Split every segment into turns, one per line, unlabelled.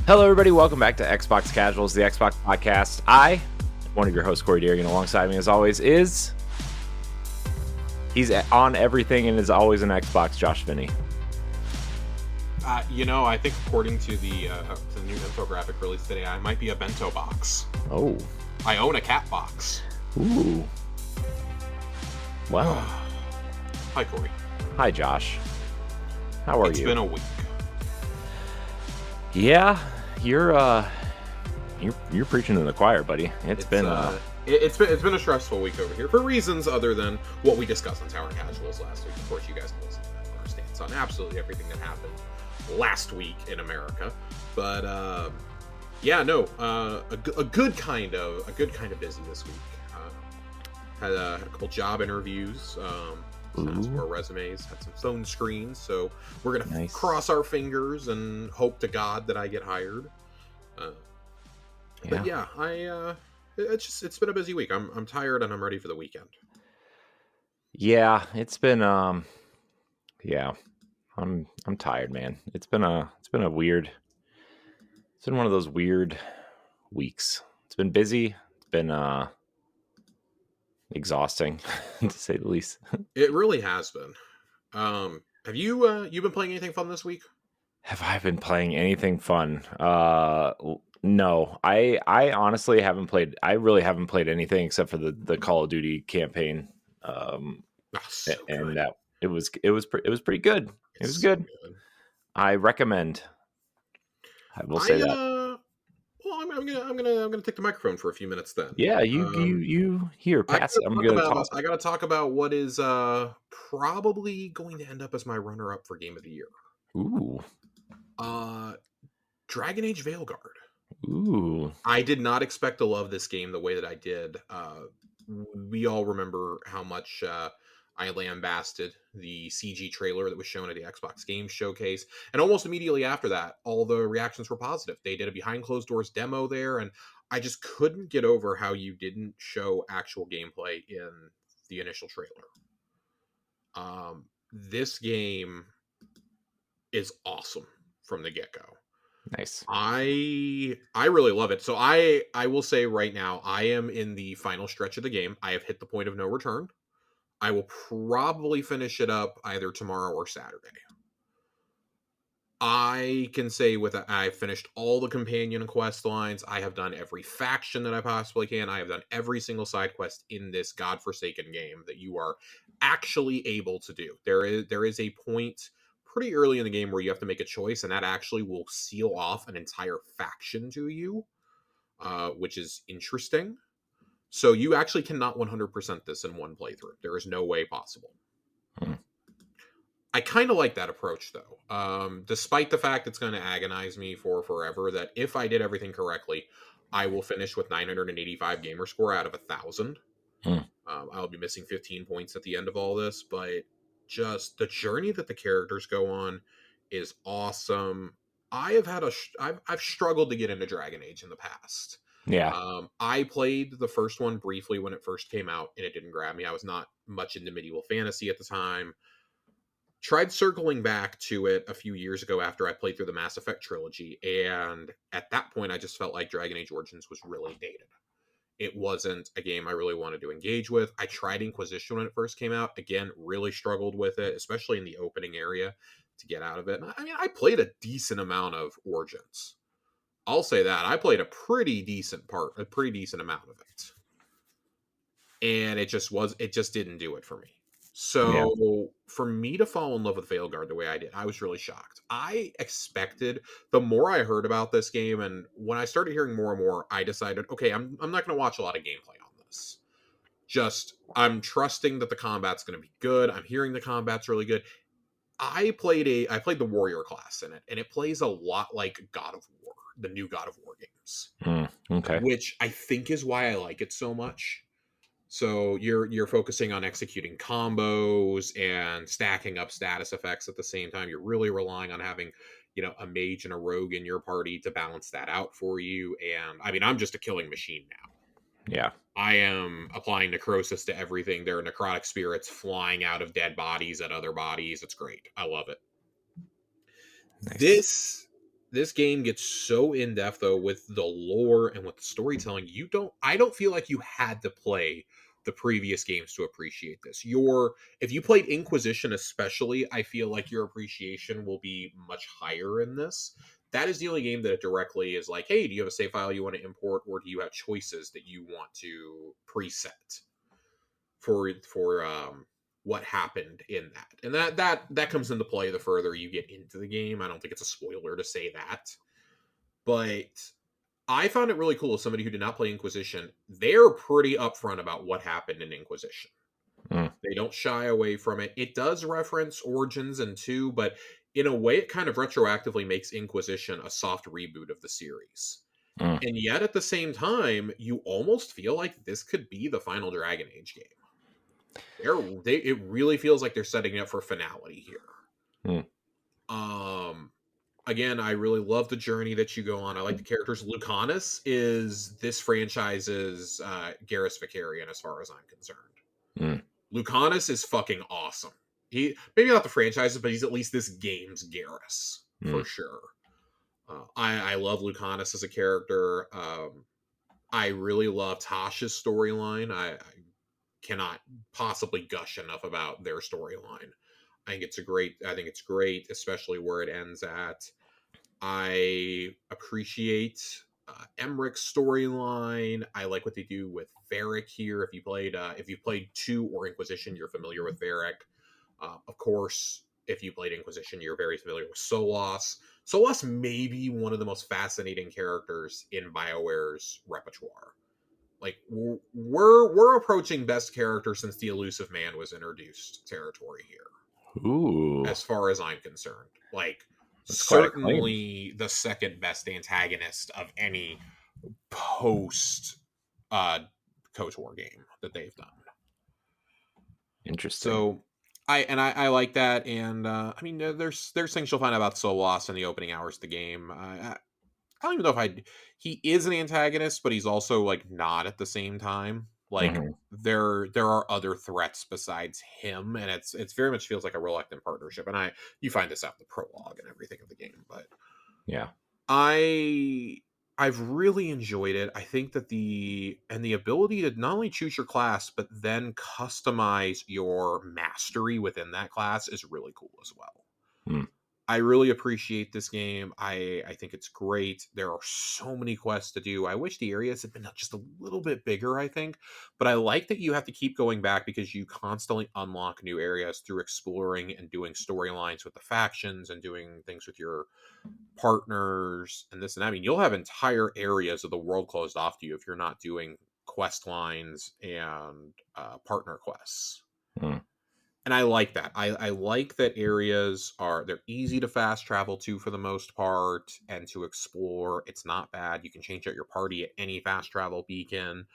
Hello, everybody. Welcome back to Xbox Casuals, the Xbox podcast. One of your hosts, Corey Deering, alongside me, as always, he's on everything and is always an Xbox, Josh Finney.
I think according to the new infographic released today, I might be a bento box.
Oh.
I own a cat box.
Ooh. Wow.
Hi, Corey.
Hi, Josh. How are you?
It's been a week.
Yeah, you're preaching to the choir, buddy. It's been
a stressful week over here for reasons other than what we discussed on Tower Casuals last week. Of course, you guys know our stance on absolutely everything that happened last week in America. But a good kind of busy this week. Had a couple job interviews. Sent some more resumes, had some phone screens, so we're gonna cross our fingers and hope to God that I get hired. But yeah, it's been a busy week. I'm tired and I'm ready for the weekend.
Yeah, it's been I'm tired, man. It's been one of those weird weeks. It's been busy. It's been exhausting to say the least.
It really has been. Have you been playing anything fun this week?
Have I been playing anything fun? No. I honestly haven't played. I really haven't played anything except for the Call of Duty campaign. And that it was pretty good. It was good. I recommend. I will say that.
Well, I'm gonna take the microphone for a few minutes then.
Yeah, you here, Pat.
I gotta talk about what is probably going to end up as my runner-up for Game of the Year.
Ooh.
Dragon Age Veilguard.
Ooh.
I did not expect to love this game the way that I did. We all remember how much I lambasted the CG trailer that was shown at the Xbox Games Showcase. And almost immediately after that, all the reactions were positive. They did a behind closed doors demo there, and I just couldn't get over how you didn't show actual gameplay in the initial trailer. This game is awesome from the get-go.
Nice.
I really love it. So I will say right now, I am in the final stretch of the game. I have hit the point of no return. I will probably finish it up either tomorrow or Saturday. I can say I've finished all the companion quest lines. I have done every faction that I possibly can. I have done every single side quest in this godforsaken game that you are actually able to do. There is a point pretty early in the game where you have to make a choice, and that actually will seal off an entire faction to you, which is interesting. So you actually cannot 100% this in one playthrough. There is no way possible. I kind of like that approach, though. Despite the fact it's going to agonize me for forever, that if I did everything correctly, I will finish with 985 gamer score out of 1,000. I'll be missing 15 points at the end of all this, but just the journey that the characters go on is awesome. I've struggled to get into Dragon Age in the past.
Yeah.
I played the first one briefly when it first came out, and it didn't grab me. I was not much into medieval fantasy at the time. Tried circling back to it a few years ago after I played through the Mass Effect trilogy, and at that point I just felt like Dragon Age Origins was really dated. It wasn't a game I really wanted to engage with. I tried Inquisition when it first came out. Again, really struggled with it, especially in the opening area to get out of it. I mean, I played a decent amount of Origins. I'll say that. I played a pretty decent amount of it. And it just didn't do it for me. So for me to fall in love with Veilguard the way I did, I was really shocked. I expected, the more I heard about this game, and when I started hearing more and more, I decided, okay, I'm not going to watch a lot of gameplay on this. I'm trusting that the combat's going to be good. I'm hearing the combat's really good. I played the warrior class in it, and it plays a lot like God of War, the new God of War games.
Okay.
Which I think is why I like it so much. So you're focusing on executing combos and stacking up status effects at the same time. You're really relying on having, a mage and a rogue in your party to balance that out for you. And I mean, I'm just a killing machine now.
Yeah.
I am applying necrosis to everything. There are necrotic spirits flying out of dead bodies at other bodies. It's great. I love it. Nice. This game gets so in depth though with the lore and with the storytelling. I don't feel like you had to play the previous games to appreciate this. If you played Inquisition especially, I feel like your appreciation will be much higher in this. That is the only game that it directly is like, hey, do you have a save file you want to import, or do you have choices that you want to preset for what happened in that? And that comes into play the further you get into the game. I don't think it's a spoiler to say that, but I found it really cool as somebody who did not play Inquisition. They're pretty upfront about what happened in Inquisition.
Mm.
They don't shy away from it. It does reference Origins and 2, but in a way, it kind of retroactively makes Inquisition a soft reboot of the series.
Mm.
And yet, at the same time, you almost feel like this could be the final Dragon Age game. It really feels like they're setting up for finality here.
Mm.
Again, I really love the journey that you go on. I like the characters. Lucanus is this franchise's Garrus Vicarian, as far as I'm concerned.
Mm.
Lucanus is fucking awesome. He maybe not the franchises, but he's at least this game's Garrus for sure. I love Lucanus as a character. I really love Tasha's storyline. I cannot possibly gush enough about their storyline. I think it's great, especially where it ends at. I appreciate Emmerich's storyline. I like what they do with Varric here. If you played 2 or Inquisition, you're familiar with Varric. Of course, if you played Inquisition, you're very familiar with Solas. Solas may be one of the most fascinating characters in BioWare's repertoire. Like we're approaching best character since the Elusive Man was introduced territory here.
Ooh,
As far as I'm concerned, like
that's quite a claim.
certainly the second best antagonist of any post KOTOR game that they've done.
Interesting.
So I like that, and I mean there's things you'll find about Solas in the opening hours of the game. I don't even know if he is an antagonist, but he's also like not at the same time. Like
Hmm.
there are other threats besides him, and it's very much feels like a reluctant partnership. And you find this out in the prologue and everything of the game, but
Yeah.
I I've really enjoyed it. I think that the ability to not only choose your class but then customize your mastery within that class is really cool as well.
Mm.
I really appreciate this game. I think it's great. There are so many quests to do. I wish the areas had been just a little bit bigger, I think. But I like that you have to keep going back because you constantly unlock new areas through exploring and doing storylines with the factions and doing things with your partners and this and that. I mean, you'll have entire areas of the world closed off to you if you're not doing quest lines and partner quests.
Mm.
And I like that. I like that they're easy to fast travel to for the most part and to explore. It's not bad. You can change out your party at any fast travel beacon.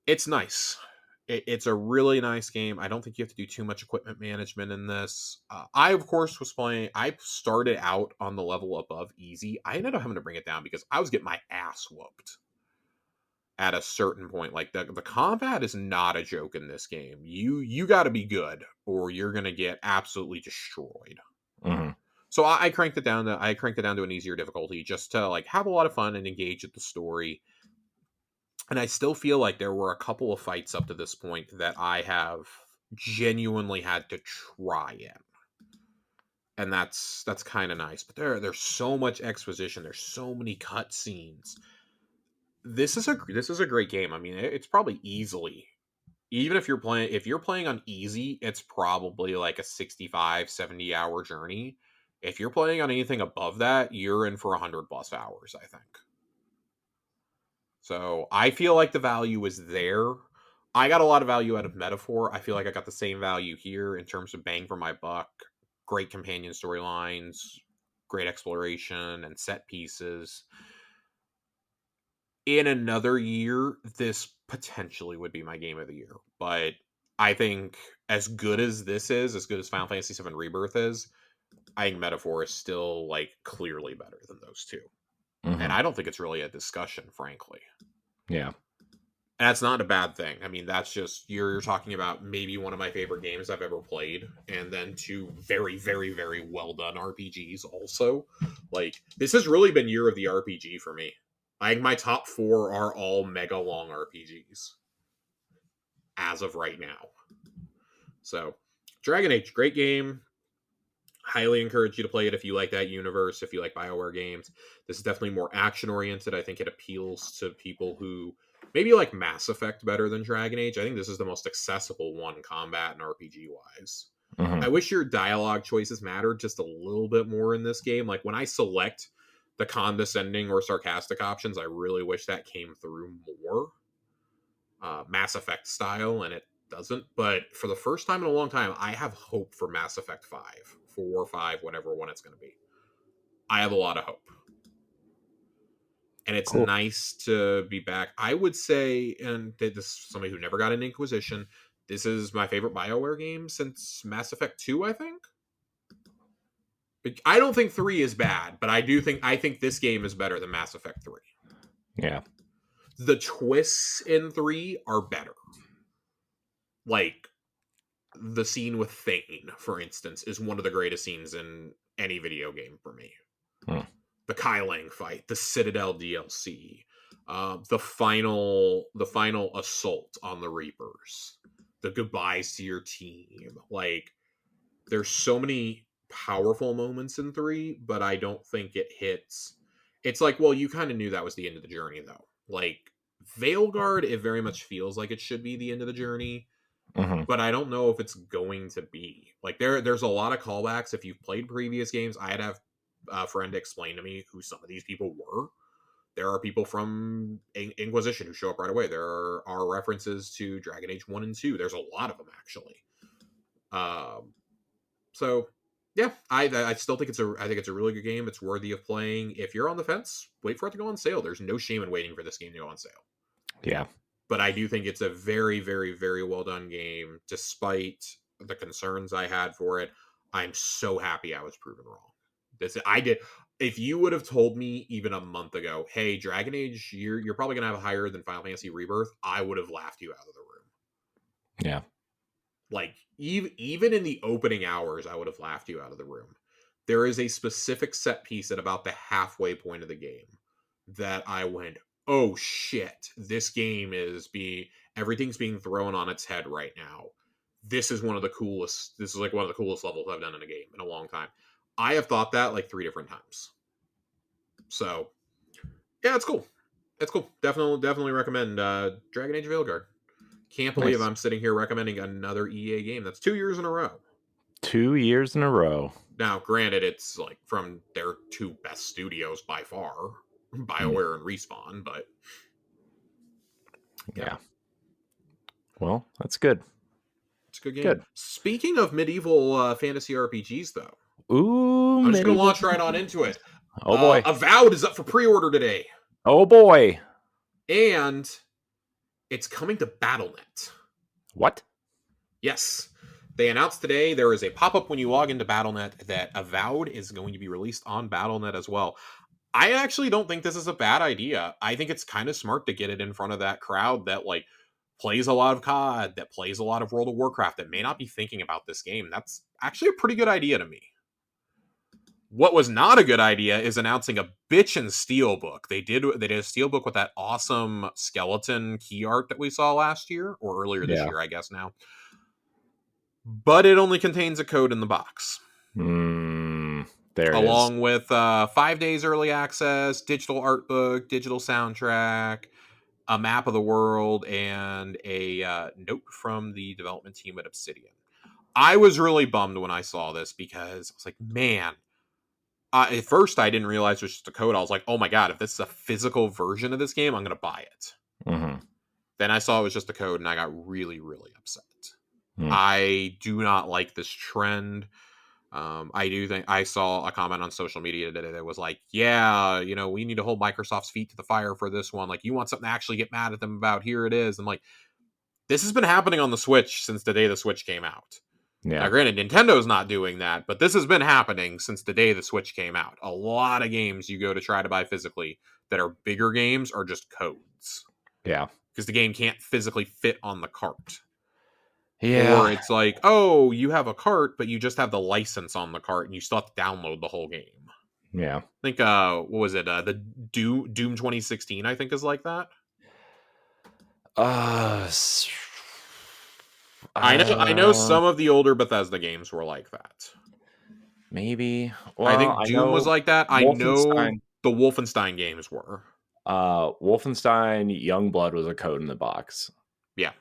It's nice. It's a really nice game. I don't think you have to do too much equipment management in this. I, of course, was playing. I started out on the level above easy. I ended up having to bring it down because I was getting my ass whooped at a certain point. Like the combat is not a joke in this game. You got to be good or you're going to get absolutely destroyed.
Hmm.
So I cranked it down to an easier difficulty just to like have a lot of fun and engage with the story. And I still feel like there were a couple of fights up to this point that I have genuinely had to try in. And that's kind of nice. But there's so much exposition, there's so many cutscenes. This is a great game. I mean, it's probably easily, even if you're playing on easy, it's probably like a 65, 70 hour journey. If you're playing on anything above that, you're in for 100 plus hours, I think. So I feel like the value is there. I got a lot of value out of Metaphor. I feel like I got the same value here in terms of bang for my buck. Great companion storylines, great exploration and set pieces. In another year, this potentially would be my game of the year. But I think as good as this is, as good as Final Fantasy VII Rebirth is, I think Metaphor is still like clearly better than those two. And
Hmm.
I don't think it's really a discussion, frankly.
Yeah.
And that's not a bad thing. I mean, that's just you're talking about maybe one of my favorite games I've ever played, and then two very, very, very well done RPGs also. Like this has really been year of the RPG for me. I think my top four are all mega long RPGs as of right now. So, Dragon Age, great game. Highly encourage you to play it if you like that universe, if you like BioWare games. This is definitely more action oriented. I think it appeals to people who maybe like Mass Effect better than Dragon Age. I think this is the most accessible one, combat and RPG wise. I
Mm-hmm.
wish your dialogue choices mattered just a little bit more in this game. Like when I select the condescending or sarcastic options, I really wish that came through more, Mass Effect style, and it doesn't. But for the first time in a long time, I have hope for Mass Effect 5, 4, 5, whatever one it's going to be. I have a lot of hope. And it's
Cool.
nice to be back. I would say, and this is somebody who never got an Inquisition, this is my favorite BioWare game since Mass Effect 2, I think. I don't think 3 is bad, but I think this game is better than Mass Effect 3.
Yeah.
The twists in 3 are better. Like the scene with Thane, for instance, is one of the greatest scenes in any video game for me.
Hmm.
The Kai Lang fight, the Citadel DLC, the final assault on the Reapers, the goodbyes to your team. Like, there's so many powerful moments in 3, but I don't think it hits. It's like, well, you kind of knew that was the end of the journey, though. Like, Veilguard, it very much feels like it should be the end of the journey,
Mm-hmm.
but I don't know if it's going to be. Like there's a lot of callbacks. If you've played previous games, I had to have a friend explain to me who some of these people were. There are people from Inquisition who show up right away. There are references to Dragon Age 1 and 2. There's a lot of them actually. So yeah, I still think I think it's a really good game. It's worthy of playing. If you're on the fence, wait for it to go on sale. There's no shame in waiting for this game to go on sale.
Yeah.
But I do think it's a very, very, very well done game, despite the concerns I had for it. I'm so happy I was proven wrong. I did. If you would have told me even a month ago, hey, Dragon Age, you're probably gonna have a higher than Final Fantasy Rebirth, I would have laughed you out of the room.
Yeah.
Like even in the opening hours, I would have laughed you out of the room. There is a specific set piece at about the halfway point of the game that I went, oh shit, this game is everything's being thrown on its head right now. This is one of the coolest. This is like one of the coolest levels I've done in a game in a long time. I have thought that like 3 different times. So yeah, it's cool. It's cool. Definitely recommend Dragon Age Veilguard. Can't believe
Nice.
I'm sitting here recommending another EA game. That's 2 years in a row.
2 years in a row.
Now, granted, it's like from their 2 best studios by far,
Mm.
BioWare and Respawn, but
Yeah. Well, that's good.
it's a good game.
Good.
Speaking of medieval fantasy RPGs, though,
Ooh,
I'm just going to
medieval.
launch right on into it.
Oh boy.
Avowed is up for pre-order today,
Oh boy.
and it's coming to BattleNet.
What?
Yes. They announced today there is a pop-up when you log into BattleNet that Avowed is going to be released on BattleNet as well. I actually don't think this is a bad idea. I think it's kind of smart to get it in front of that crowd that like plays a lot of COD, that plays a lot of World of Warcraft, that may not be thinking about this game. That's actually a pretty good idea to me. What was not a good idea is announcing a bitchin' steelbook. They did a steelbook with that awesome skeleton key art that we saw last year or earlier this year, I guess now. But it only contains a code in the box.
There it
along with 5 days early access, digital art book, digital soundtrack, a map of the world, and a note from the development team at Obsidian. I was really bummed when I saw this because I was like, man, at first I didn't realize it was just a code. I was like, oh my god, if this is a physical version of this game, I'm going to buy it.
Mm-hmm.
Then I saw it was just a code and I got really, really upset.
Mm.
I do not like this trend. I do think I saw a comment on social media today that was like, yeah, we need to hold Microsoft's feet to the fire for this one. Like, you want something to actually get mad at them about, here it is. And like, this has been happening on the Switch since the day the Switch came out.
Yeah.
Now, granted, Nintendo's not doing that, but this has been happening since the day the Switch came out. A lot of games you go to try to buy physically that are bigger games are just codes.
Yeah.
because the game can't physically fit on the cart. Or
Yeah.
it's like, oh, you have a cart, but you just have the license on the cart and you still have to download the whole game.
Yeah.
I think what was it? The Doom 2016, I think, is like that.
Uh, s-
I know
uh
some of the older Bethesda games were like that.
maybe.
I
Well,
think
I
Doom was
know
like that. I know
Wolfenstein.
the Wolfenstein games were.
Wolfenstein Youngblood was a code in the box.
Yeah.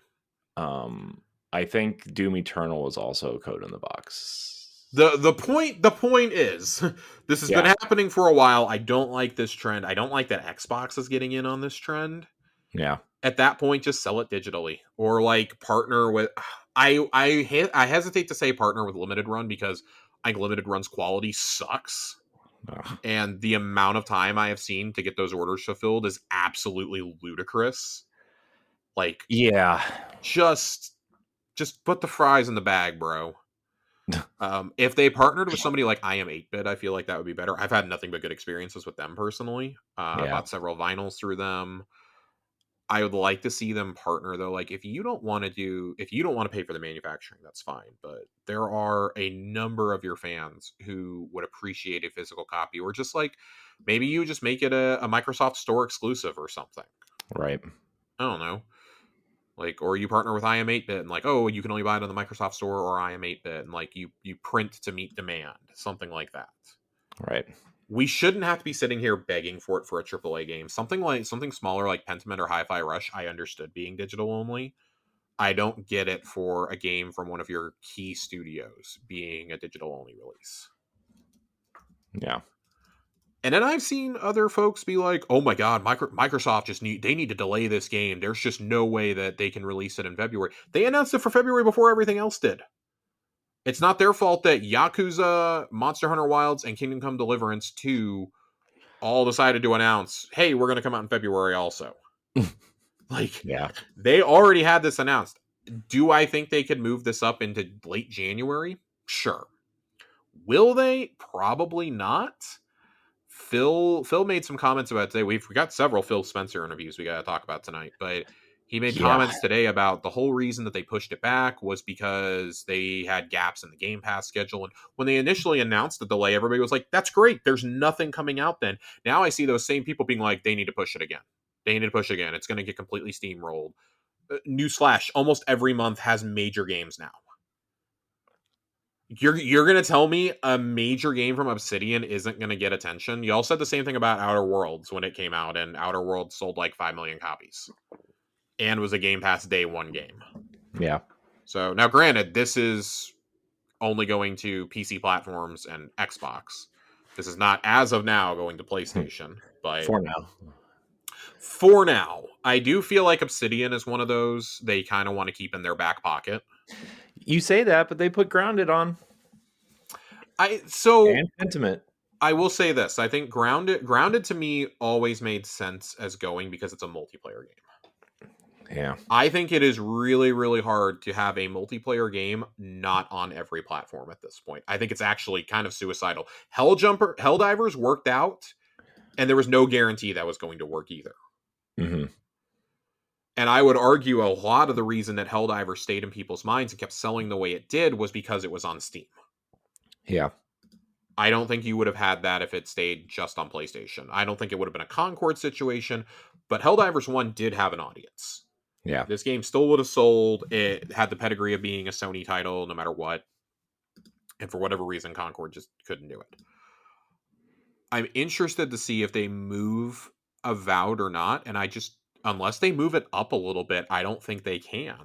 I think Doom Eternal was also a code in the box.
The point is, this has been
Yeah.
happening for a while. I don't like this trend. I don't like that Xbox is getting in on this trend.
Yeah.
At that point, just sell it digitally or like partner with. I hesitate to say partner with Limited Run because I think Limited Run's quality sucks,
Ugh.
and the amount of time I have seen to get those orders fulfilled is absolutely ludicrous. Like
Yeah.
just put the fries in the bag, bro. If they partnered with somebody like I Am 8-Bit, I feel like that would be better. I've had nothing but good experiences with them personally. I
Yeah.
bought several vinyls through them. I would like to see them partner though. Like if you don't want to pay for the manufacturing, that's fine. But there are a number of your fans who would appreciate a physical copy, or just like maybe you just make it a Microsoft Store exclusive or something.
Right.
I don't know. Like, or you partner with I Am 8-Bit and like, oh, you can only buy it on the Microsoft Store or I Am 8-Bit, and like you print to meet demand, something like that.
Right.
We shouldn't have to be sitting here begging for it for a AAA game. Something smaller like Pentiment or Hi-Fi Rush, I understood being digital only. I don't get it for a game from one of your key studios being a digital only release.
Yeah.
And then I've seen other folks be like, "Oh my god, Microsoft they need to delay this game. There's just no way that they can release it in February." They announced it for February before everything else did. It's not their fault that Yakuza, Monster Hunter Wilds, and Kingdom Come Deliverance 2 all decided to announce, "Hey, we're going to come out in February also." Like,
Yeah.
they already had this announced. Do I think they could move this up into late January? Sure. Will they? Probably not. Phil made some comments about today. We got several Phil Spencer interviews we got to talk about tonight, but he made
Yeah.
comments today about the whole reason that they pushed it back was because they had gaps in the Game Pass schedule. And when they initially announced the delay, everybody was like, "That's great. There's nothing coming out then." Now I see those same people being like, "They need to push it again. They need to push again. It's going to get completely steamrolled." Newsflash: almost every month has major games now. You're gonna tell me a major game from Obsidian isn't gonna get attention? Y'all said the same thing about Outer Worlds when it came out, and Outer Worlds sold like 5 million copies and was a Game Pass day one game.
Yeah.
So now, granted, this is only going to PC platforms and Xbox. This is not, as of now, going to PlayStation. But
For now.
for now, I do feel like Obsidian is one of those they kind of want to keep in their back pocket.
You say that, but they put Grounded on
So
and Pentiment.
I will say this. I think Grounded to me always made sense as going because it's a multiplayer game.
Yeah.
I think it is really, really hard to have a multiplayer game not on every platform at this point. I think it's actually kind of suicidal. Helldivers worked out, and there was no guarantee that was going to work either.
Mm-hmm.
And I would argue a lot of the reason that Helldivers stayed in people's minds and kept selling the way it did was because it was on Steam.
Yeah.
I don't think you would have had that if it stayed just on PlayStation. I don't think it would have been a Concord situation, but Helldivers 1 did have an audience.
Yeah.
This game still would have sold. It had the pedigree of being a Sony title no matter what. And for whatever reason, Concord just couldn't do it. I'm interested to see if they move Avowed or not. And unless they move it up a little bit, I don't think they can.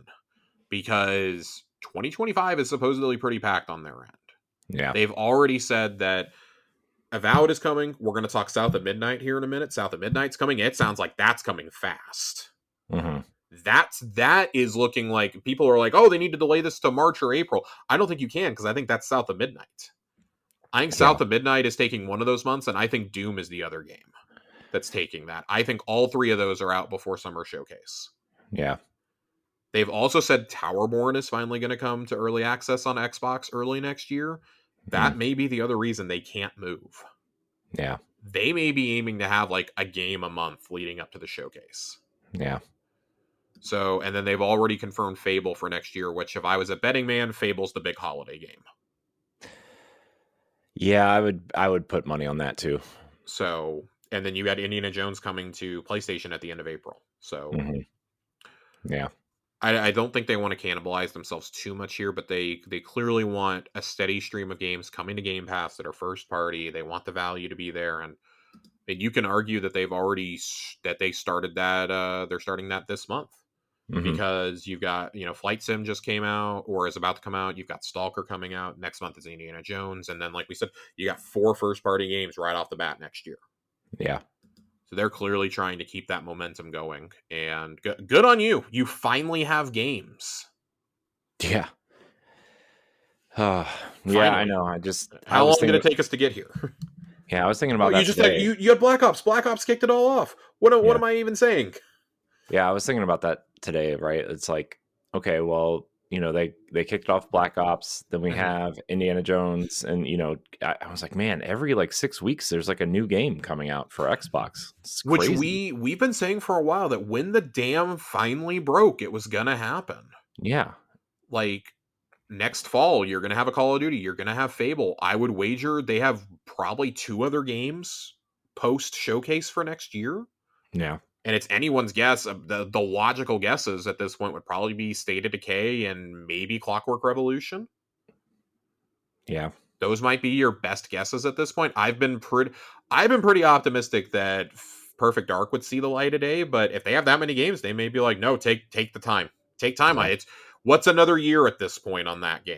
Because 2025 is supposedly pretty packed on their end.
Yeah.
They've already said that Avowed is coming. We're going to talk South at Midnight here in a minute. South at Midnight's coming. It sounds like that's coming fast.
Mm-hmm.
That is looking like people are like, oh, they need to delay this to March or April. I don't think you can because I think that's South of Midnight. I think South of Midnight is taking one of those months, and I think Doom is the other game that's taking that. I think all three of those are out before Summer Showcase.
Yeah.
They've also said Towerborn is finally going to come to early access on Xbox early next year. That may be the other reason they can't move.
Yeah.
They may be aiming to have like a game a month leading up to the showcase.
Yeah.
So, and then they've already confirmed Fable for next year, which if I was a betting man, Fable's the big holiday game.
Yeah, I would put money on that too.
So, and then you got Indiana Jones coming to PlayStation at the end of April. So,
Yeah.
I don't think they want to cannibalize themselves too much here, but they clearly want a steady stream of games coming to Game Pass that are first party. They want the value to be there, and you can argue that they started that they're starting that this month
Hmm.
because you've got Flight Sim just came out or is about to come out. You've got Stalker coming out next month is Indiana Jones, and then like we said, you got 4 first party games right off the bat next year.
Yeah.
So they're clearly trying to keep that momentum going, and good on you. You finally have games.
Yeah. Yeah, I
Finally.
know. I
How
was
long did
thinking,
it take us to get here?
yeah, I was thinking
Oh,
about
you
that
just had
today.
you had Black Ops. Black Ops kicked it all off. What
Yeah.
am I even saying?
Yeah, I was thinking about that today, right? It's like, okay, well, they kicked off Black Ops, then we
Mhm.
have Indiana Jones, and I was like, man, every like 6 weeks there's like a new game coming out for Xbox. It's
Which
crazy.
we've been saying for a while that when the dam finally broke, it was gonna happen.
Yeah.
Like next fall, you're gonna have a Call of Duty, you're gonna have Fable. I would wager they have probably 2 other games post showcase for next year.
Yeah.
And it's anyone's guess. The logical guesses at this point would probably be State of Decay and maybe Clockwork Revolution.
Yeah.
Those might be your best guesses at this point. I've been pretty optimistic that Perfect Dark would see the light of day, but if they have that many games, they may be like, no, take the time. Take time on
Yeah.
it. It's what's another year at this point on that game?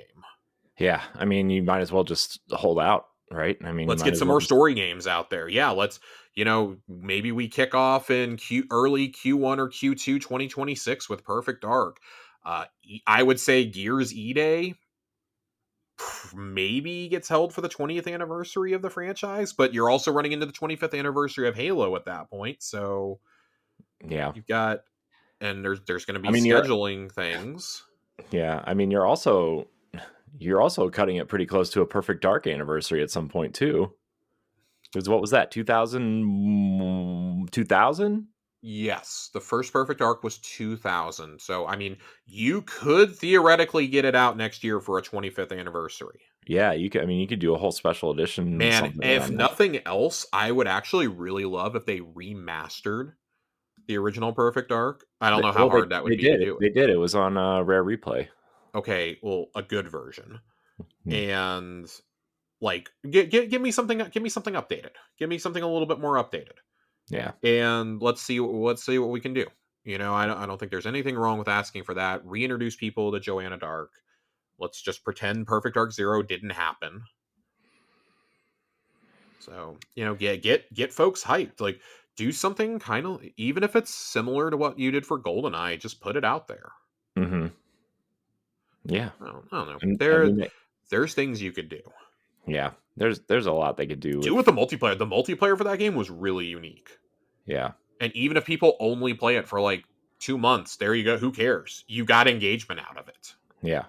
Yeah. I mean, you might as well just hold out, right? I mean, you
Let's
might
get
as
some
well
more
just
story games out there. Yeah, maybe we kick off in early Q1 or Q2 2026 with Perfect Dark. I would say Gears E-Day maybe gets held for the 20th anniversary of the franchise, but you're also running into the 25th anniversary of Halo at that point. So
yeah.
you've got and there's going to
I
be
mean,
scheduling things.
you're also cutting it pretty close to a Perfect Dark anniversary at some point too. Because what was that? 2000? 2000?
Yes, the first Perfect Dark was 2000. So I mean, you could theoretically get it out next year for a 25th anniversary.
Yeah, you could. I mean, you could do a whole special edition,
Man,
something
if
around that.
nothing else, I would actually really love if they remastered the original Perfect Dark. I don't know how
Well,
hard that would
they
be to
did it.
do it.
They did. It was on Rare Replay.
Okay, well, a good version.
Hmm.
And like give me something updated. Give me something a little bit more updated.
Yeah.
And let's see what we can do. I don't think there's anything wrong with asking for that. Reintroduce people to Joanna Dark. Let's just pretend Perfect Dark Zero didn't happen. So, get folks hyped. Like do something kind of even if it's similar to what you did for GoldenEye, just put it out there.
Hmm. Yeah.
I don't know.
And I mean,
There's things you could do.
yeah. There's a lot they could do
Do
with.
with the multiplayer. The multiplayer for that game was really unique.
Yeah.
And even if people only play it for like 2 months, there you go. Who cares? You got engagement out of it.
Yeah.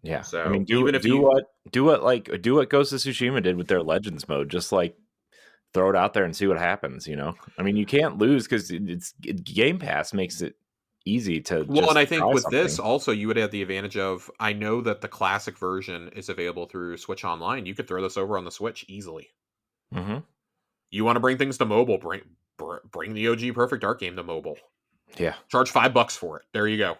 Yeah. I
So
mean, do
even if
do
you,
what do what Ghost of Tsushima did with their Legends mode. Just like throw it out there and see what happens. I mean, you can't lose because Game Pass makes it easy to
well, and
just
I think
try
with this
something.
also you would have the advantage of I know that the classic version is available through Switch Online. You could throw this over on the Switch easily.
Hmm.
You want to bring things to mobile? Bring the OG Perfect Dark game to mobile.
Yeah.
Charge $5 for it. There you go.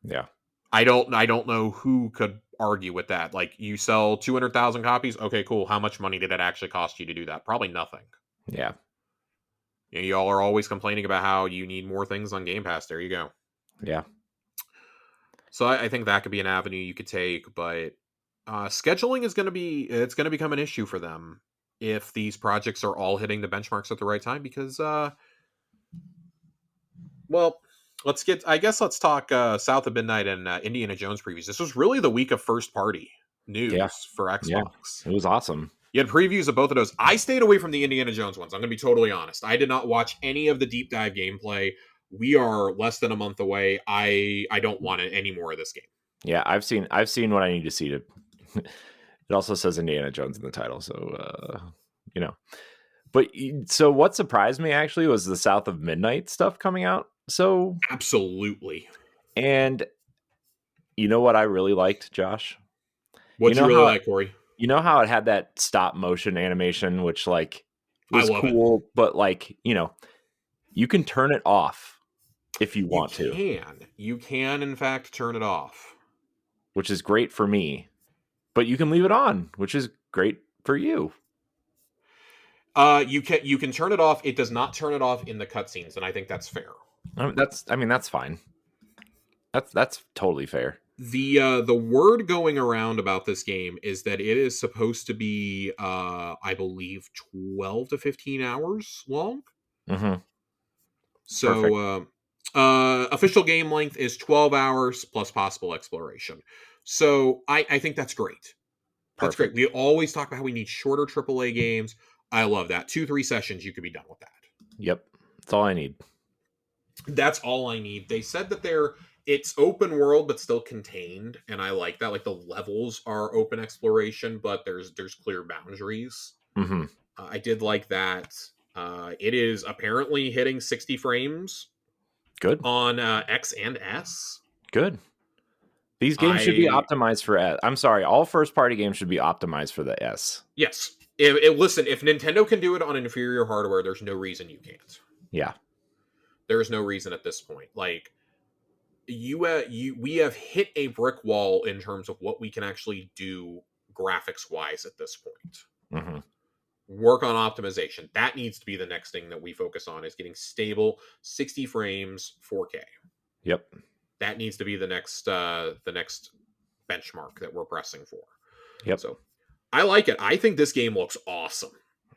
Yeah.
I don't know who could argue with that. Like you sell 200,000 copies. Okay, cool. How much money did it actually cost you to do that? Probably nothing.
Yeah.
Y'all are always complaining about how you need more things on Game Pass. There you go.
Yeah.
So I think that could be an avenue you could take, but scheduling is it's going to become an issue for them if these projects are all hitting the benchmarks at the right time. Because well, let's talk South of Midnight and Indiana Jones previews. This was really the week of first party
Yeah.
news for
Yeah.
Xbox.
It was awesome.
You had previews of both of those. I stayed away from the Indiana Jones ones. I'm going to be totally honest. I did not watch any of the deep dive gameplay. We are less than a month away. I don't want any more of this game.
Yeah, I've seen what I need to see to. It also says Indiana Jones in the title, so you know. But so what surprised me actually was the South of Midnight stuff coming out. So,
Absolutely.
and you know what I really liked, Josh? You
What you
know
really
how
like, Corey?
you know how it had that stop motion animation, which like
I
was
love it.
cool, but like, you can turn it off if you
You
want to,
can. You can, in fact, turn it off.
which is great for me. But you can leave it on, which is great for you.
You can turn it off. It does not turn it off in the cutscenes, and I think that's fair.
That's fine. That's totally fair.
The word going around about this game is that it is supposed to be I believe 12 to 15 hours long.
Hmm.
So
Perfect.
official game length is 12 hours plus possible exploration. So I think that's great. That's great.
Perfect.
We always talk about how we need shorter AAA games. I love that. 2-3 sessions, you could be done with that.
Yep. That's all I need.
That's all I need. They said that it's open world but still contained, and I like that. Like the levels are open exploration, but there's clear boundaries.
Hmm.
I did like that. It is apparently hitting 60 frames
Good.
on X and S.
Good. These games should be
I
optimized for S. I'm sorry, all first party games should be optimized for the S.
Yes. Listen, if Nintendo can do it on inferior hardware, there's no reason you can't.
Yeah.
There's no reason at this point. Like we have hit a brick wall in terms of what we can actually do graphics wise at this point.
Hmm.
Work on optimization. That needs to be the next thing that we focus on, is getting stable 60 frames 4K.
Yep.
That needs to be the next benchmark that we're pressing for.
Yep.
So I like it. I think this game looks awesome.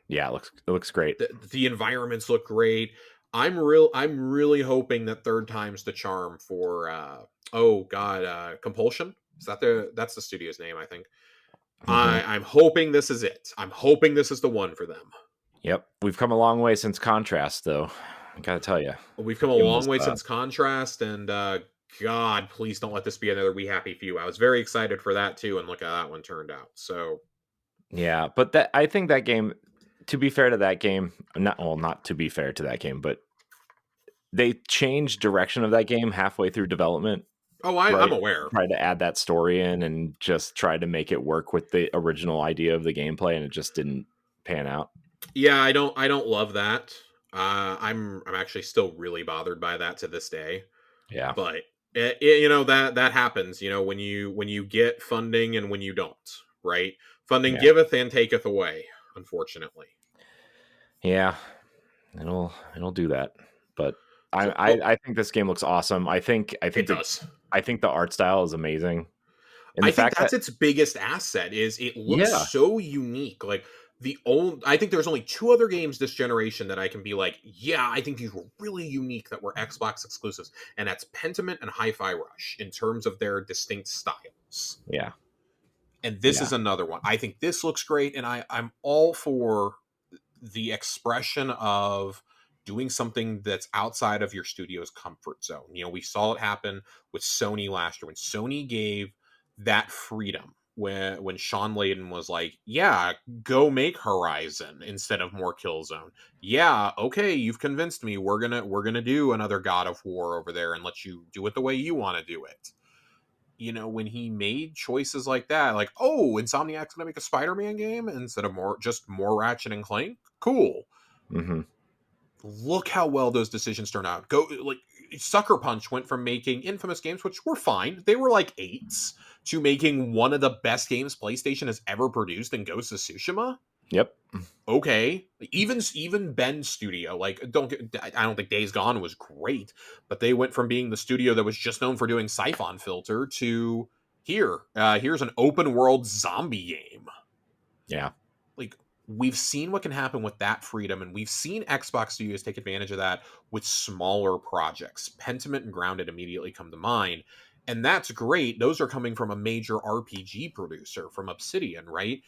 Yeah, it looks great.
The environments look great. I'm really hoping that third time's the charm for Compulsion. That's the studio's name, I think.
Hmm.
I'm hoping this is it. I'm hoping this is the one for them.
Yep. We've come a long way since Contrast, though. I gotta tell you,
We've come
that
a
game
long
was
way since Contrast, and God, please don't let this be another We Happy Few. I was very excited for that too, and look how that one turned out. So
yeah, but that I think that game. To be fair to that game, not to be fair to that game, but they changed direction of that game halfway through development.
I'm
Right.
aware.
Tried to add that story in and just tried to make it work with the original idea of the gameplay, and it just didn't pan out.
Yeah, I don't love that. I'm actually still really bothered by that to this day.
Yeah.
But that happens. When you get funding and when you don't, right? Funding
Yeah.
giveth and taketh away. Unfortunately.
Yeah. It'll do that. But I
So,
I, I think this game looks awesome.
it does.
I think the art style is amazing. And
I
the
think
fact that
that's its biggest asset. Is it looks
yeah.
so unique. Like I think there's only two other games this generation that I can be like, yeah, I think these were really unique that were Xbox exclusives, and that's Pentiment and Hi-Fi Rush in terms of their distinct styles.
Yeah.
And this
Yeah.
is another one. I think this looks great, and I'm all for the expression of doing something that's outside of your studio's comfort zone. We saw it happen with Sony last year when Sony gave that freedom when Sean Layden was like, "Yeah, go make Horizon instead of more Killzone. Yeah, okay, you've convinced me. We're gonna do another God of War over there and let you do it the way you want to do it." When he made choices like that, like, oh, Insomniac's gonna make a Spider-Man game instead of more Ratchet and Clank. Cool.
Hmm.
Look how well those decisions turn out. Go like Sucker Punch went from making infamous games, which were fine, they were like eights, to making one of the best games PlayStation has ever produced in Ghost of Tsushima.
Yep.
Okay, even Ben's studio, like, I don't think Days Gone was great, but they went from being the studio that was just known for doing Siphon Filter to here's an open world zombie game.
Yeah.
Like, we've seen what can happen with that freedom, and we've seen Xbox studios take advantage of that with smaller projects. Pentiment and Grounded immediately come to mind, and that's great. Those are coming from a major RPG producer, from Obsidian, right?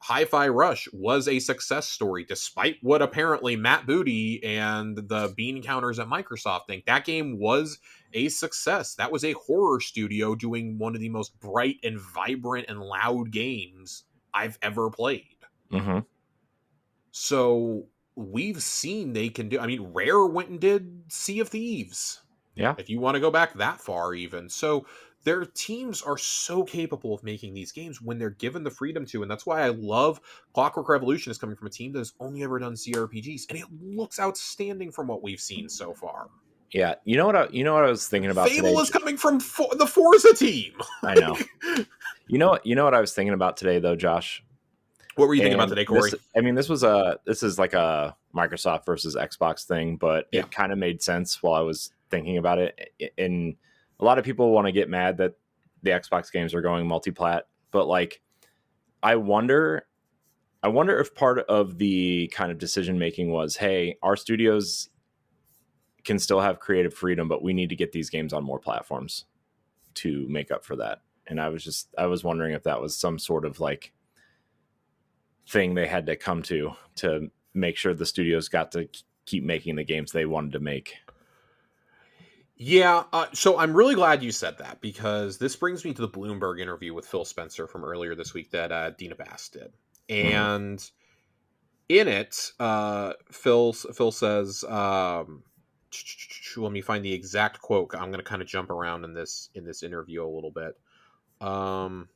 Hi-Fi Rush was a success story, despite what apparently Matt Booty and the bean counters at Microsoft think. That game was a success. That was a horror studio doing one of the most bright and vibrant and loud games I've ever played.
Hmm.
So we've seen they can do. I mean, Rare went and did Sea of Thieves.
Yeah.
If you want to go back that far, even. So their teams are so capable of making these games when they're given the freedom to. And that's why I love Clockwork Revolution is coming from a team that has only ever done CRPGs. And it looks outstanding from what we've seen so far.
Yeah. You know what I was thinking about today?
Fable is coming from the Forza team.
I know. You know what I was thinking about today though, Josh?
What were you thinking about
And
today, Corey?
this is like a Microsoft versus Xbox thing, but
Yeah.
it kind of made sense while I was thinking about it. And a lot of people want to get mad that the Xbox games are going multiplat, but like I wonder if part of the kind of decision making was, hey, our studios can still have creative freedom, but we need to get these games on more platforms to make up for that. And I was wondering if that was some sort of like thing they had to come to make sure the studios got to keep making the games they wanted to make.
Yeah, so I'm really glad you said that, because this brings me to the Bloomberg interview with Phil Spencer from earlier this week that Dina Bass did.
Mm-hmm.
And in it, Phil says, let me find the exact quote. I'm going to kind of jump around in this interview a little bit. I'm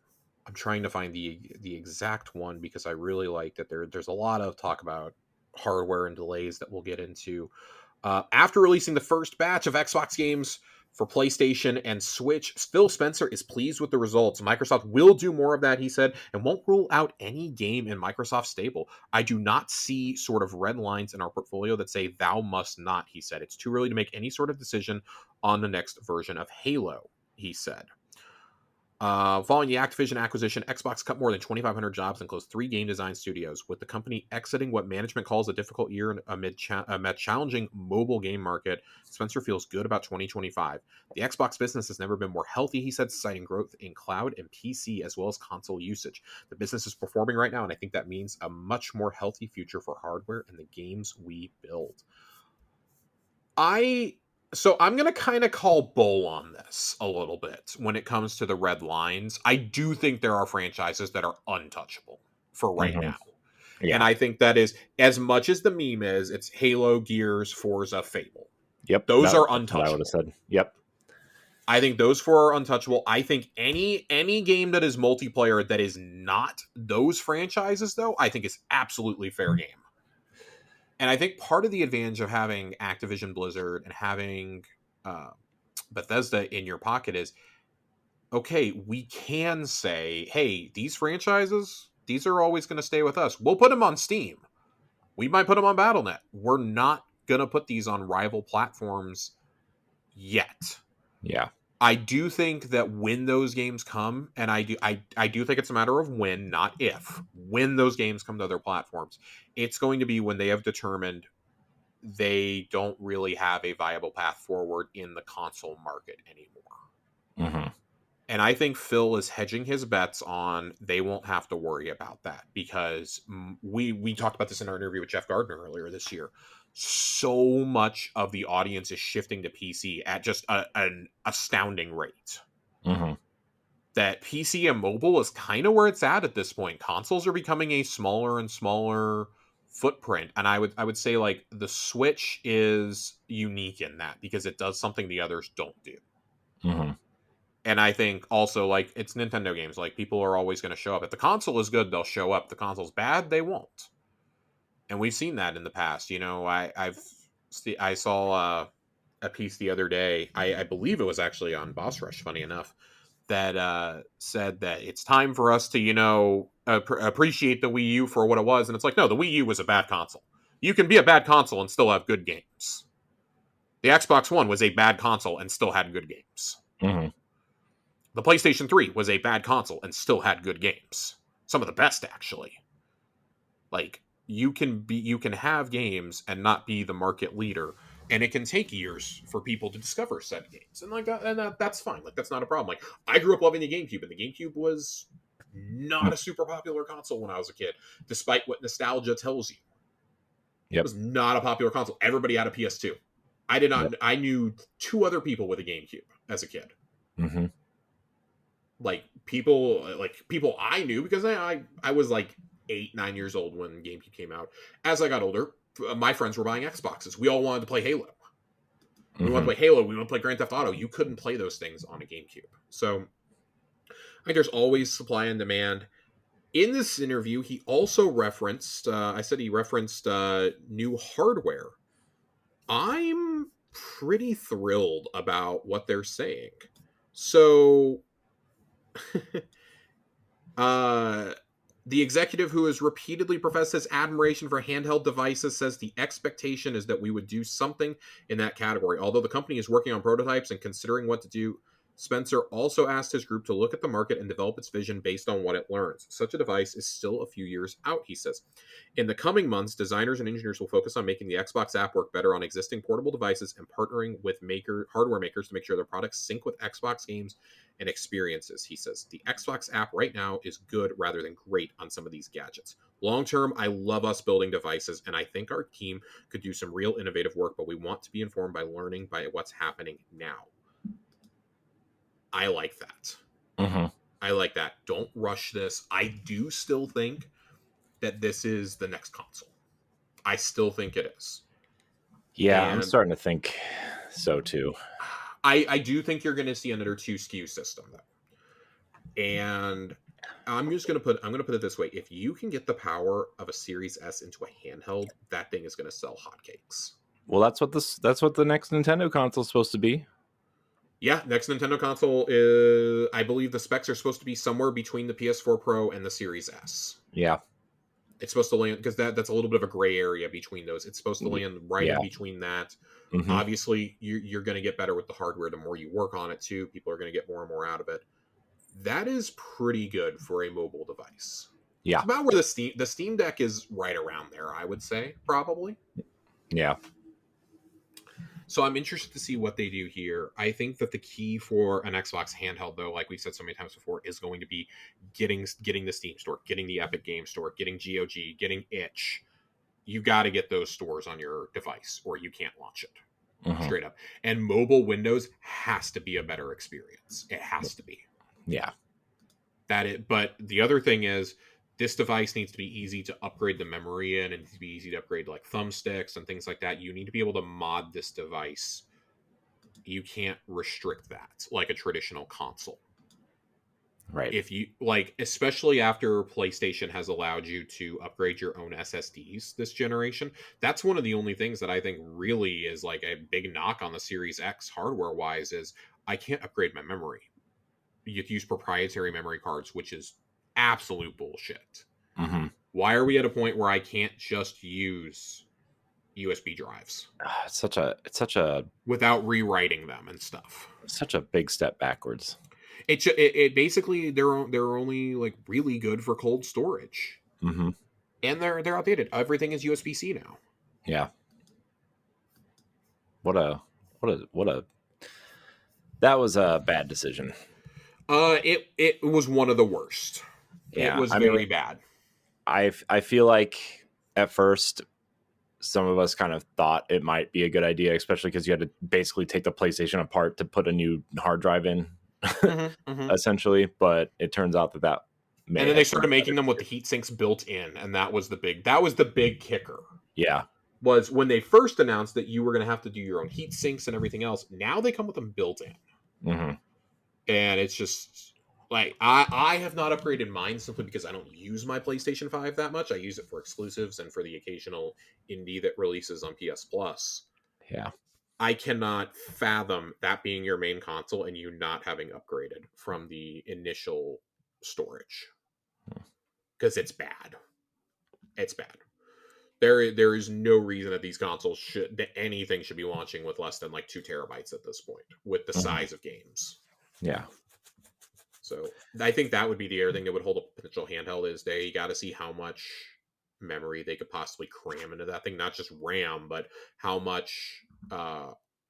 trying to find the exact one, because I really like that there's a lot of talk about hardware and delays that we'll get into. After releasing the first batch of Xbox games for PlayStation and Switch, Phil Spencer is pleased with the results. Microsoft will do more of that, he said, and won't rule out any game in Microsoft's stable. I do not see sort of red lines in our portfolio that say thou must not, he said. It's too early to make any sort of decision on the next version of Halo, he said. Following the Activision acquisition, Xbox cut more than 2,500 jobs and closed 3 game design studios, with the company exiting what management calls a difficult year amid challenging mobile game market. Spencer feels good about 2025. The Xbox business has never been more healthy, he said, citing growth in cloud and PC as well as console usage. The business is performing right now, and I think that means a much more healthy future for hardware and the games we build. So I'm going to kind of call bull on this a little bit when it comes to the red lines. I do think there are franchises that are untouchable for right
Mm-hmm.
now. And
Yeah.
I think that is, as much as the meme is, it's Halo, Gears, Forza, Fable.
Yep.
Those are
That's what I would have
untouchable.
said. Yep.
I think those 4 are untouchable. I think any game that is multiplayer that is not those franchises, though, I think is absolutely fair game. And I think part of the advantage of having Activision Blizzard and having uh, Bethesda in your pocket is, okay, we can say, hey, these franchises, these are always going to stay with us. We'll put them on Steam. We might put them on Battle.net. We're not going to put these on rival platforms yet.
Yeah.
I do think that when those games come, and I do think it's a matter of when, not if, when those games come to other platforms, it's going to be when they have determined they don't really have a viable path forward in the console market anymore.
Mm-hmm.
And I think Phil is hedging his bets on they won't have to worry about that, because we talked about this in our interview with Jeff Gardner earlier this year. So much of the audience is shifting to PC at just an astounding rate.
Mm-hmm.
That PC and mobile is kind of where it's at this point. Consoles are becoming a smaller and smaller footprint, and I would say like the Switch is unique in that, because it does something the others don't do.
Mm-hmm.
And I think also, like, it's Nintendo games. Like, people are always going to show up. If the console is good, they'll show up. If the console's bad, they won't. And we've seen that in the past. You know, I saw a piece the other day. I believe it was actually on Boss Rush, funny enough, that said that it's time for us to, appreciate the Wii U for what it was. And it's like, no, the Wii U was a bad console. You can be a bad console and still have good games. The Xbox One was a bad console and still had good games.
Mm-hmm.
The PlayStation 3 was a bad console and still had good games. Some of the best, actually. Like, you can have games and not be the market leader, and it can take years for people to discover said games. And like that's fine. Like, that's not a problem. Like, I grew up loving the GameCube, and the GameCube was not a super popular console when I was a kid, despite what nostalgia tells you. It
Yep.
was not a popular console. Everybody had a PS2. I did not.
Yep.
I knew 2 other people with a GameCube as a kid.
Mm-hmm.
Like people I knew, because I was like 8-9 years old when GameCube came out. As I got older, my friends were buying Xboxes. We all wanted to play Halo. We want to play Halo. We want to play Grand Theft Auto. You couldn't play those things on a GameCube. So I think there's always supply and demand. In this interview, he also referenced, I said he referenced new hardware. I'm pretty thrilled about what they're saying. So, the executive who has repeatedly professed his admiration for handheld devices says the expectation is that we would do something in that category. Although the company is working on prototypes and considering what to do, Spencer also asked his group to look at the market and develop its vision based on what it learns. Such a device is still a few years out, he says. In the coming months, designers and engineers will focus on making the Xbox app work better on existing portable devices and partnering with hardware makers to make sure their products sync with Xbox games and experiences, he says. The Xbox app right now is good rather than great on some of these gadgets. Long term, I love us building devices, and I think our team could do some real innovative work, but we want to be informed by learning by what's happening now. I like that. I like that. Don't rush this. I do still think that this is the next console. I still think it is.
Yeah, I'm starting to think so too.
I do think you're going to see another 2 SKU system though. And I'm going to put it this way. If you can get the power of a Series S into a handheld, that thing is going to sell hotcakes.
Well, that's what the next Nintendo console is supposed to be.
Yeah, next Nintendo console is, I believe the specs are supposed to be somewhere between the PS4 Pro and the Series S.
Yeah.
It's supposed to land, because that's a little bit of a gray area between those. It's supposed to land right in between that. Obviously, you're going to get better with the hardware the more you work on it too. People are going to get more and more out of it. That is pretty good for a mobile device.
Yeah.
It's about where the Steam Deck is, right around there, I would say, probably.
Yeah.
So I'm interested to see what they do here. I think that the key for an Xbox handheld, though, like we've said so many times before, is going to be getting the Steam Store, getting the Epic Game Store, getting GOG, getting Itch. You got to get those stores on your device, or you can't launch it. Straight up. And mobile Windows has to be a better experience. It has to be.
Yeah.
But the other thing is, this device needs to be easy to upgrade the memory in, and it needs to be easy to upgrade like thumbsticks and things like that. You need to be able to mod this device. You can't restrict that like a traditional console.
Right.
If you like, especially after PlayStation has allowed you to upgrade your own SSDs this generation, that's one of the only things that I think really is like a big knock on the Series X hardware wise, is I can't upgrade my memory. You have to use proprietary memory cards, which is absolute bullshit. Why are we at a point where I can't just use USB drives?
It's such a
without rewriting them and stuff.
Such a big step backwards.
It basically, they're only like really good for cold storage, and they're outdated. Everything is USB-C now.
Yeah. What a that was a bad decision.
It was one of the worst. Yeah, it was very bad.
I feel like at first some of us kind of thought it might be a good idea, especially because you had to basically take the PlayStation apart to put a new hard drive in, essentially. But it turns out that
and then they started making them with the heat sinks built in, and that was the big kicker.
Yeah,
was when they first announced that you were going to have to do your own heat sinks and everything else. Now they come with them built in, and it's just like I have not upgraded mine simply because I don't use my PlayStation 5 that much. I use it for exclusives and for the occasional indie that releases on PS Plus.
Yeah.
I cannot fathom that being your main console and you not having upgraded from the initial storage. Because it's bad. It's bad. There is no reason that these consoles anything should be launching with less than like 2 terabytes at this point, with the size of games.
Yeah.
So I think that would be the other thing that would hold a potential handheld, is they got to see how much memory they could possibly cram into that thing. Not just RAM, but how much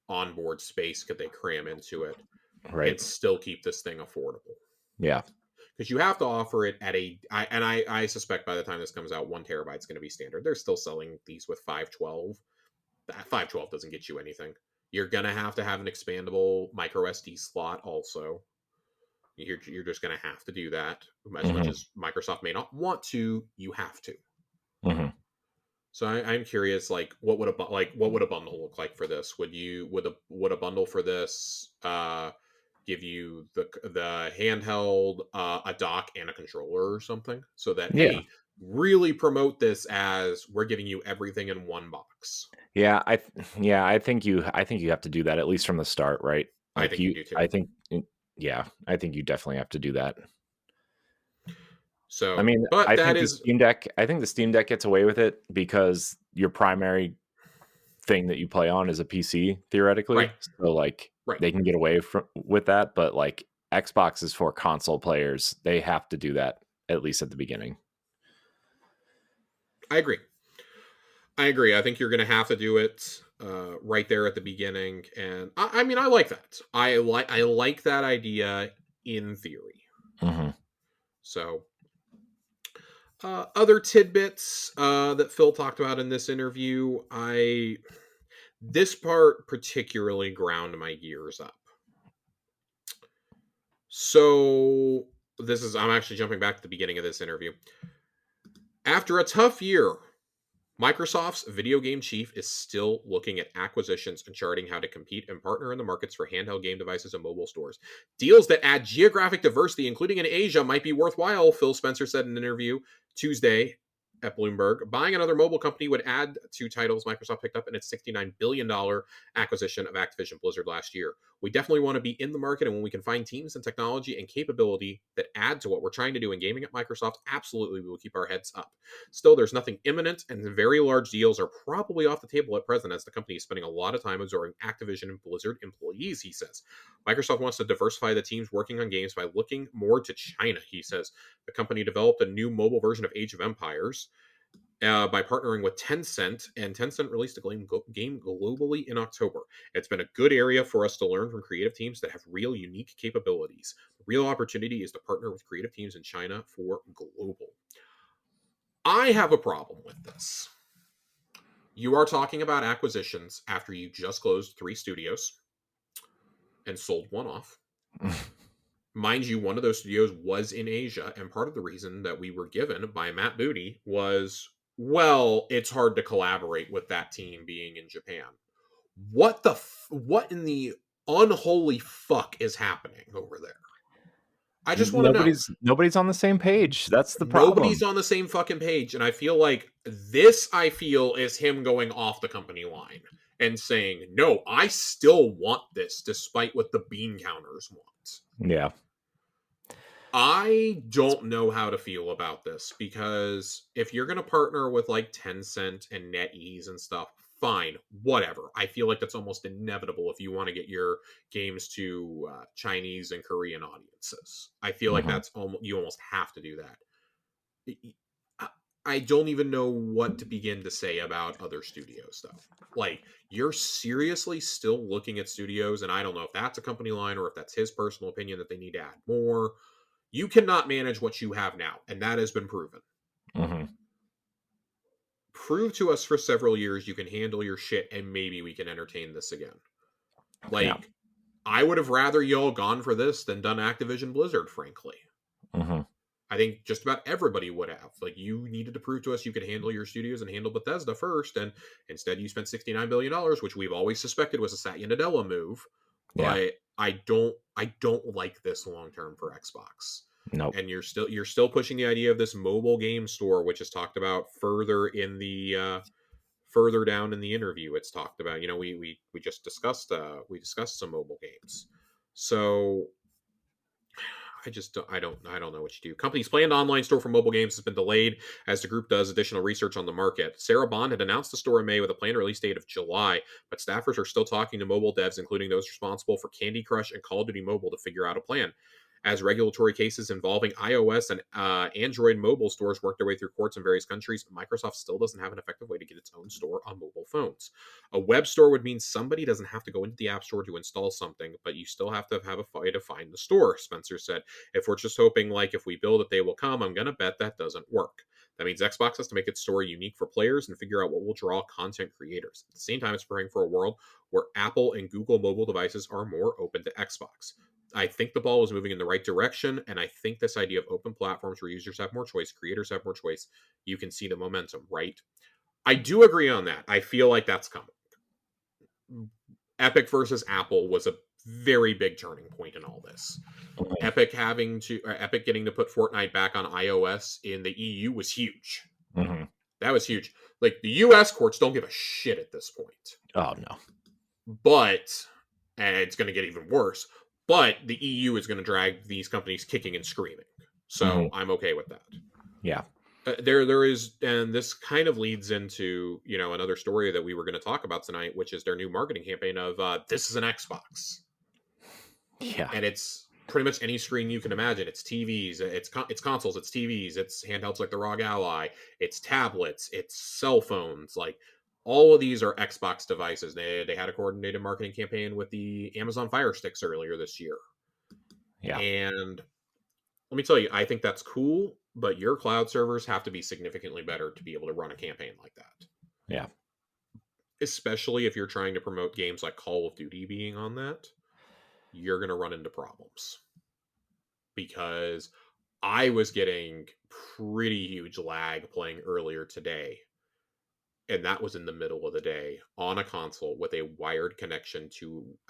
onboard space could they cram into it,
right,
and still keep this thing affordable.
Yeah.
Because you have to offer it at I suspect by the time this comes out, 1 terabyte is going to be standard. They're still selling these with 512. That 512 doesn't get you anything. You're going to have an expandable micro SD slot also. You're just going to have to do that. As much as Microsoft may not want to, you have to. So I'm curious, like, what would a bundle look like for this? Would a bundle for this give you the handheld, a dock, and a controller or something, so that
Yeah.
hey, really promote this as we're giving you everything in one box.
Yeah, yeah, I think you have to do that at least from the start, right?
I
Like
think you
you
do
I
too.
think yeah, I think you definitely have to do that. I
So,
mean,
but that is
I think the Steam Deck gets away with it because your primary thing that you play on is a PC
right,
theoretically. So like
right.
they can get away from with that, but like Xbox is for console players. They have to do that at least at the beginning.
I agree. I agree. I think you're going to have to do it right there at the beginning, and I mean, I like that. I like that idea in theory.
Mhm.
So, other tidbits that Phil talked about in this interview, I this part particularly ground my gears up. So, this is I'm actually jumping back to the beginning of this interview. After a tough year, Microsoft's video game chief is still looking at acquisitions and charting how to compete and partner in the markets for handheld game devices and mobile stores. Deals that add geographic diversity, including in Asia, might be worthwhile, Phil Spencer said in an interview Tuesday at Bloomberg. Buying another mobile company would add to titles Microsoft picked up in its $69 billion acquisition of Activision Blizzard last year. We definitely want to be in the market, and when we can find teams and technology and capability that add to what we're trying to do in gaming at Microsoft, absolutely we will keep our heads up. Still, there's nothing imminent, and the very large deals are probably off the table at present as the company is spending a lot of time absorbing Activision and Blizzard employees, he says. Microsoft wants to diversify the teams working on games by looking more to China, he says. The company developed a new mobile version of Age of Empires by partnering with Tencent, and Tencent released a game globally in October. It's been a good area for us to learn from creative teams that have real unique capabilities. The real opportunity is to partner with creative teams in China for global. I have a problem with this. You are talking about acquisitions after you just closed 3 studios and sold one off. Mind you, one of those studios was in Asia, and part of the reason that we were given by Matt Booty was, well, it's hard to collaborate with that team being in Japan. What in the unholy fuck is happening over there? I just want to know.
Nobody's on the same page. That's the
Nobody's
problem.
on the same fucking page, and I feel like this is him going off the company line and saying, no, I still want this despite what the bean counters want.
Yeah.
I don't know how to feel about this, because if you're going to partner with like Tencent and NetEase and stuff, fine, whatever. I feel like that's almost inevitable if you want to get your games to Chinese and Korean audiences. I feel like
Mhm.
you almost have to do that. I don't even know what to begin to say about other studios, though. Like, you're seriously still looking at studios, and I don't know if that's a company line or if that's his personal opinion that they need to add more. You cannot manage what you have now, and that has been proven.
Mhm.
Prove to us for several years you can handle your shit, and maybe we can entertain this again.
Yeah.
Like, I would have rather y'all gone for this than done Activision Blizzard, frankly.
Mhm.
I think just about everybody would have. Like, you needed to prove to us you could handle your studios and handle Bethesda first, and instead you spent $69 billion, which we've always suspected was a Satya Nadella move.
Yeah.
But I don't like this long term for Xbox.
Nope.
And you're still pushing the idea of this mobile game store, which is talked about further down in the interview. It's talked about, we just discussed some mobile games. So I don't know what you do. Company's planned online store for mobile games has been delayed as the group does additional research on the market. Sarah Bond had announced the store in May with a planned release date of July, but staffers are still talking to mobile devs, including those responsible for Candy Crush and Call of Duty Mobile, to figure out a plan. As regulatory cases involving iOS and Android mobile stores work their way through courts in various countries, Microsoft still doesn't have an effective way to get its own store on mobile phones. A web store would mean somebody doesn't have to go into the App Store to install something, but you still have a way to find the store, Spencer said. If we're just hoping, like, if we build it, they will come, I'm going to bet that doesn't work. That means Xbox has to make its store unique for players and figure out what will draw content creators. At the same time, it's preparing for a world where Apple and Google mobile devices are more open to Xbox. I think the ball is moving in the right direction, and I think this idea of open platforms where users have more choice, creators have more choice, you can see the momentum, right? I do agree on that. I feel like that's coming. Epic versus Apple was a very big turning point in all this. Epic getting to put Fortnite back on iOS in the EU was huge.
Mm-hmm.
That was huge. Like, the US courts don't give a shit at this point.
Oh no.
But, and it's going to get even worse, but the EU is going to drag these companies kicking and screaming. So I'm okay with that.
Yeah.
There is, and this kind of leads into, another story that we were going to talk about tonight, which is their new marketing campaign of this is an Xbox.
Yeah.
And it's pretty much any screen you can imagine. It's TVs, it's consoles, it's TVs, it's handhelds like the ROG Ally, it's tablets, it's cell phones. Like, all of these are Xbox devices. They had a coordinated marketing campaign with the Amazon Fire Sticks earlier this year.
Yeah.
And let me tell you, I think that's cool, but your cloud servers have to be significantly better to be able to run a campaign like that.
Yeah.
Especially if you're trying to promote games like Call of Duty being on that, you're going to run into problems. Because I was getting pretty huge lag playing earlier today. And that was in the middle of the day on a console with a wired connection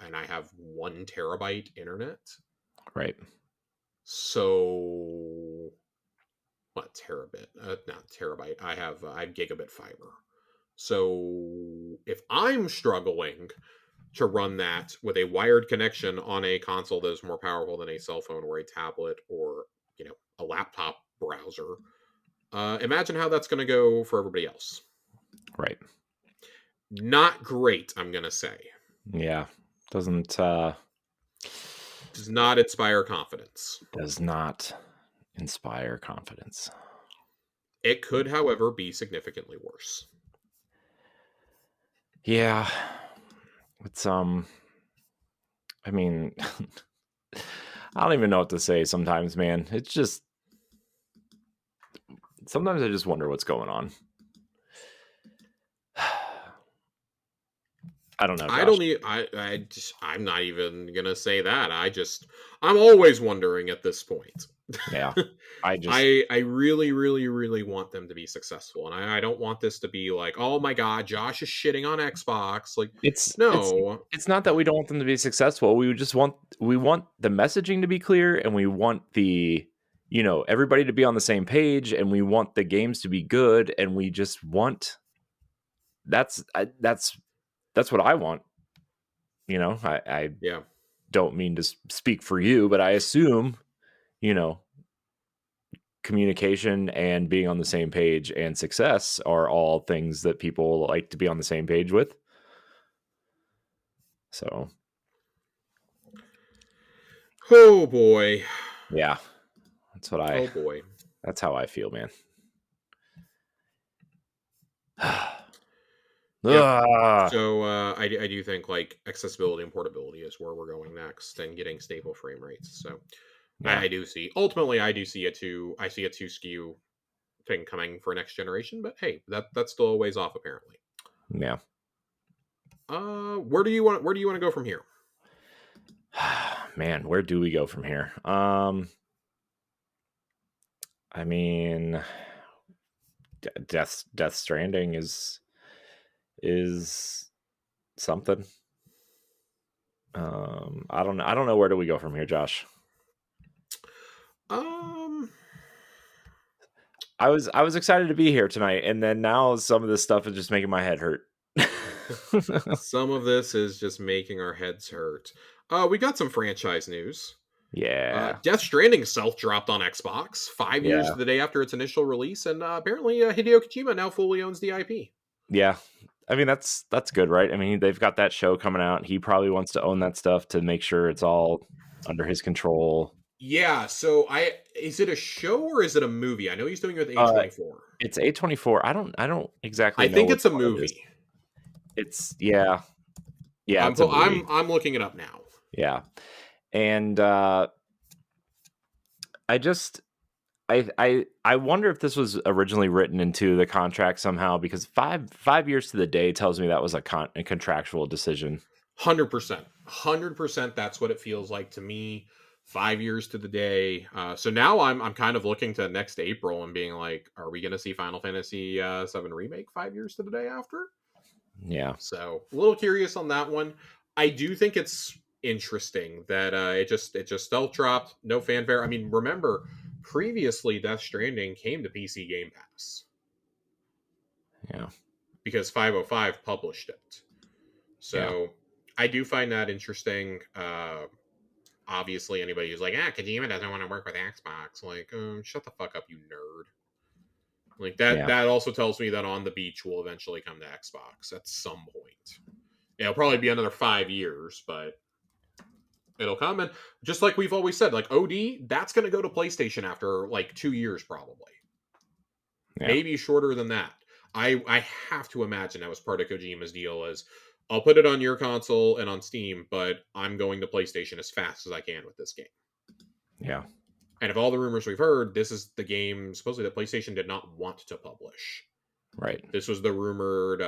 and I have 1 terabyte internet.
Right.
So, what terabit? Not terabyte. I have gigabit fiber. So if I'm struggling to run that with a wired connection on a console that is more powerful than a cell phone or a tablet or a laptop browser, imagine how that's going to go for everybody else.
Right.
Not great, I'm going to say.
Yeah. Does
not inspire confidence.
Does not inspire confidence.
It could, however, be significantly worse.
Yeah. It's I mean, I don't even know what to say sometimes, man. It's just sometimes I just wonder what's going on. I don't know. Josh.
I'm not even gonna say that. I'm always wondering at this point.
Yeah.
I really, really, really want them to be successful. And I don't want this to be like, oh my God, Josh is shitting on Xbox. Like,
it's not that we don't want them to be successful. We want the messaging to be clear, and we want the everybody to be on the same page, and we want the games to be good, and we just want that's what I want. I don't mean to speak for you, but I assume, communication and being on the same page and success are all things that people like to be on the same page with. So.
Oh boy.
Yeah.
Oh boy.
That's how I feel, man.
Yeah. So I do think like accessibility and portability is where we're going next, and getting stable frame rates. So yeah. I do see a two SKU thing coming for next generation, but hey, that's still a ways off apparently.
Yeah.
Where do you want to go from here?
Man, where do we go from here? I mean, Death Stranding is something. I don't know, where do we go from here, Josh? I was excited to be here tonight, and then now some of this stuff is just making my head hurt.
Some of this is just making our heads hurt. We got some franchise news.
Yeah.
Death Stranding self-dropped on Xbox 5 years to the day after its initial release, and apparently Hideo Kojima now fully owns the IP.
Yeah. I mean, that's good, right? I mean, they've got that show coming out. He probably wants to own that stuff to make sure it's all under his control.
Yeah, so is it a show or is it a movie? I know he's doing it with A24.
It's A24. I don't exactly know.
I think it's a movie.
It's yeah.
I'm looking it up now.
Yeah. And I wonder if this was originally written into the contract somehow, because 5 years to the day tells me that was a contractual decision.
100%. 100%. That's what it feels like to me. 5 years to the day. So now I'm kind of looking to next April and being like, are we going to see Final Fantasy 7 remake 5 years to the day after?
Yeah.
So a little curious on that one. I do think it's interesting that it just stealth dropped, no fanfare. I mean, remember previously Death Stranding came to PC Game Pass
Yeah.
because 505 published it.
Yeah.
So I do find that interesting. Obviously, anybody who's like, Kojima doesn't want to work with Xbox, like, shut the fuck up, you nerd. Like that.
Yeah.
That also tells me that On the Beach will eventually come to Xbox at some point. It'll probably be another 5 years, but it'll come. And just like we've always said, like OD, that's going to go to PlayStation after like 2 years, probably.
Yeah.
Maybe shorter than that. I have to imagine that was part of Kojima's deal as I'll put it on your console and on Steam, but I'm going to PlayStation as fast as I can with this game.
Yeah.
And if all the rumors we've heard, this is the game supposedly that PlayStation did not want to publish.
Right.
This was the rumored,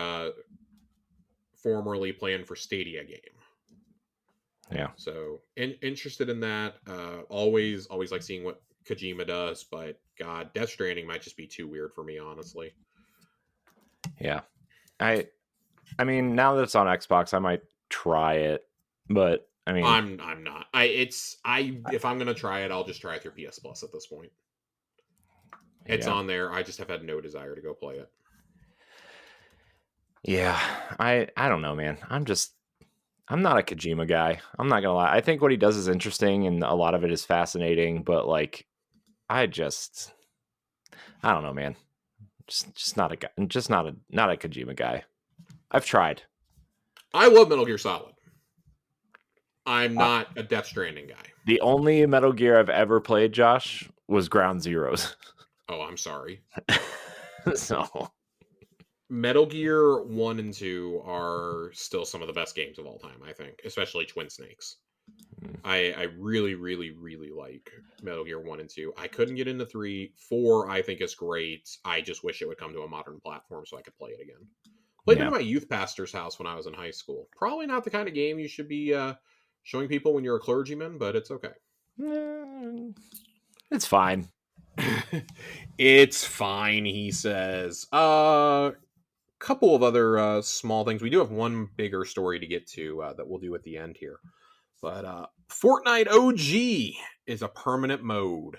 formerly planned for Stadia game.
Yeah.
So interested in that. Always like seeing what Kojima does, but God, Death Stranding might just be too weird for me, honestly.
Yeah. I mean, now that it's on Xbox, I might try it, but I mean,
I'm not. If I'm gonna try it, I'll just try it through PS Plus at this point. It's on there. I just have had no desire to go play it.
Yeah, I don't know, man. I'm not a Kojima guy. I'm not gonna lie. I think what he does is interesting, and a lot of it is fascinating. But like, I don't know, man. Just not a guy. Just not a Kojima guy. I've tried.
I love Metal Gear Solid. I'm not a Death Stranding guy.
The only Metal Gear I've ever played, Josh, was Ground Zeroes.
Oh, I'm sorry.
So
Metal Gear 1 and 2 are still some of the best games of all time, I think, especially Twin Snakes. I really, really, really like Metal Gear 1 and 2. I couldn't get into 3. 4, I think, is great. I just wish it would come to a modern platform so I could play it again. Played it at my youth pastor's house when I was in high school. Probably not the kind of game you should be showing people when you're a clergyman, but it's okay.
It's fine.
It's fine, he says. Couple of other small things. We do have one bigger story to get to that we'll do at the end here. But Fortnite OG is a permanent mode.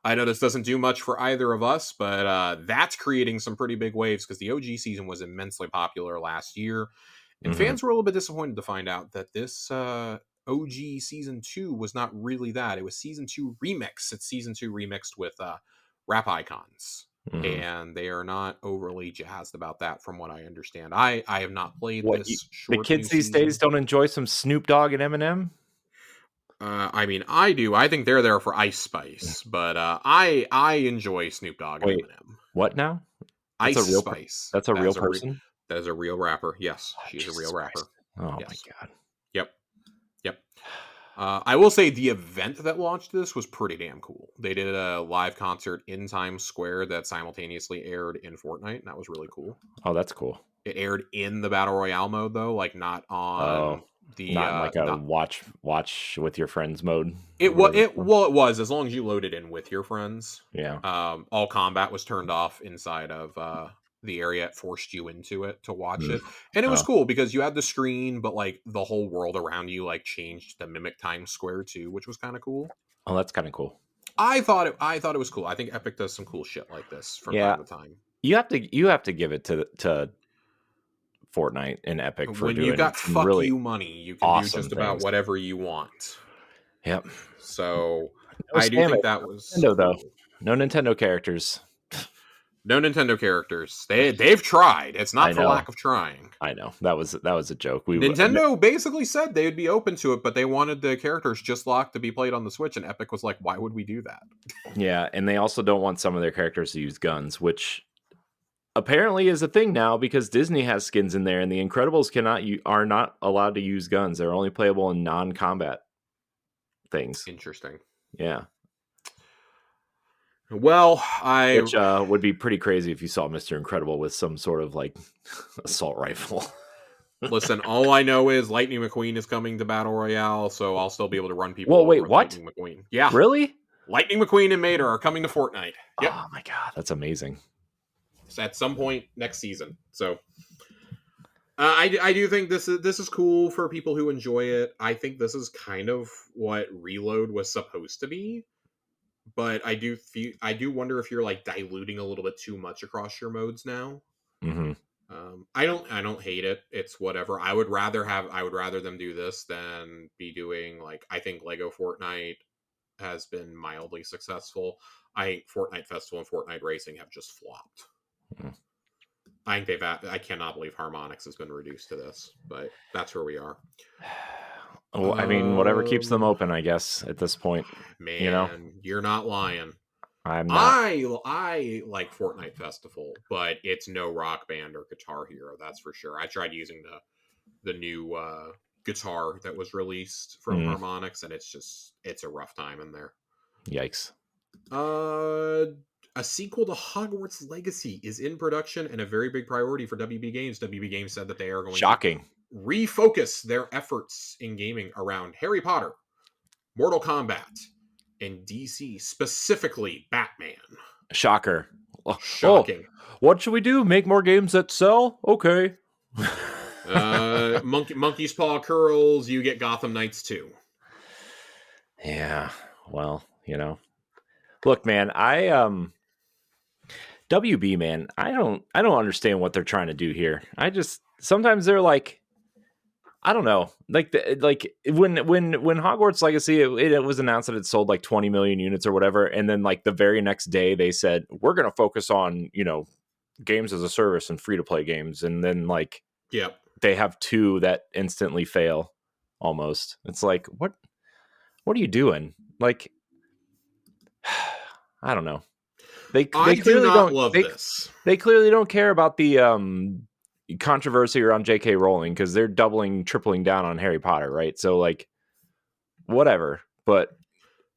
I know this doesn't do much for either of us, but that's creating some pretty big waves because the OG season was immensely popular last year. And fans were a little bit disappointed to find out that this OG Season 2 was not really that. It was Season 2 remix. It's Season 2 remixed with rap icons. And they are not overly jazzed about that from what I understand. I have not played this
the kids these days don't enjoy some Snoop Dogg and Eminem?
I mean, I do. I think they're there for Ice Spice, but I enjoy Snoop Dogg and Eminem.
What now?
Ice Spice.
That's a real person?
That is a real rapper. Yes, she's a real rapper.
Oh my God.
Yep. I will say the event that launched this was pretty damn cool. They did a live concert in Times Square that simultaneously aired in Fortnite, and that was really cool.
Oh, that's cool.
It aired in the Battle Royale mode, though, like not on
watch with your friends mode.
It was as long as you loaded in with your friends.
Yeah.
All combat was turned off inside of the area. It forced you into it to watch it, and it was cool because you had the screen, but like the whole world around you like changed to mimic Times Square too, which was kind of cool.
Oh, that's kind of cool.
I thought it was cool. I think Epic does some cool shit like this from time to time.
You have to give it to Fortnite and Epic for
when
doing
you got fuck
really
you money, you can do just about whatever you want.
Yep.
So I do think that was
Nintendo, though. No Nintendo characters.
No Nintendo characters. They've tried. It's not for lack of trying.
I know. That was a joke.
Nintendo basically said they would be open to it, but they wanted the characters just locked to be played on the Switch, and Epic was like, why would we do that?
Yeah, and they also don't want some of their characters to use guns, which apparently is a thing now because Disney has skins in there, and the Incredibles are not allowed to use guns. They're only playable in non-combat things.
Interesting.
Yeah.
Well,
which would be pretty crazy if you saw Mr. Incredible with some sort of like assault rifle.
Listen, all I know is Lightning McQueen is coming to Battle Royale, so I'll still be able to run people
Well,
over
wait,
with
what?
Lightning McQueen. Yeah,
Really?
Lightning McQueen and Mater are coming to Fortnite. Yep,
Oh my god, that's amazing.
it's at some point next season. So I do think this is cool for people who enjoy it. I think this is kind of what Reload was supposed to be, but I do wonder if you're like diluting a little bit too much across your modes now.
Hmm.
I don't hate it. It's whatever. I would rather them do this than be doing like I think Lego Fortnite has been mildly successful. I think Fortnite Festival and Fortnite Racing have just flopped.
Mm.
I cannot believe Harmonix has been reduced to this, but that's where we are.
Well, I mean, whatever keeps them
Um,
open, I guess, at this point. You know,
man, you're not lying.
I'm not.
I like Fortnite Festival, but it's no Rock Band or Guitar Hero, that's for sure. I tried using the new guitar that was released from
Mm,
Harmonix, and it's a rough time in there.
yikes.
Uh, a sequel to Hogwarts Legacy is in production and a very big priority for WB Games. WB Games said that they are going to
Shocking.
refocus their efforts in gaming around Harry Potter, Mortal Kombat, and DC, specifically Batman.
Shocker. Oh,
Shocking.
what should we do? Make more games that sell? Okay.
Monkey's Paw Curls, you get Gotham Knights too.
Yeah. Well, look, man, WB, man, I don't understand what they're trying to do here. Sometimes they're like, I don't know, like when Hogwarts Legacy it was announced that it sold like 20 million units or whatever, and then like the very next day they said we're going to focus on games as a service and free to play games, and then like
Yep.
they have two that instantly fail. Almost, it's like what are you doing? Like, I don't know. They
I
they
do
clearly
not
don't
love this.
they clearly don't care about the controversy around J.K. Rowling because they're doubling, tripling down on Harry Potter, right? So like, whatever. But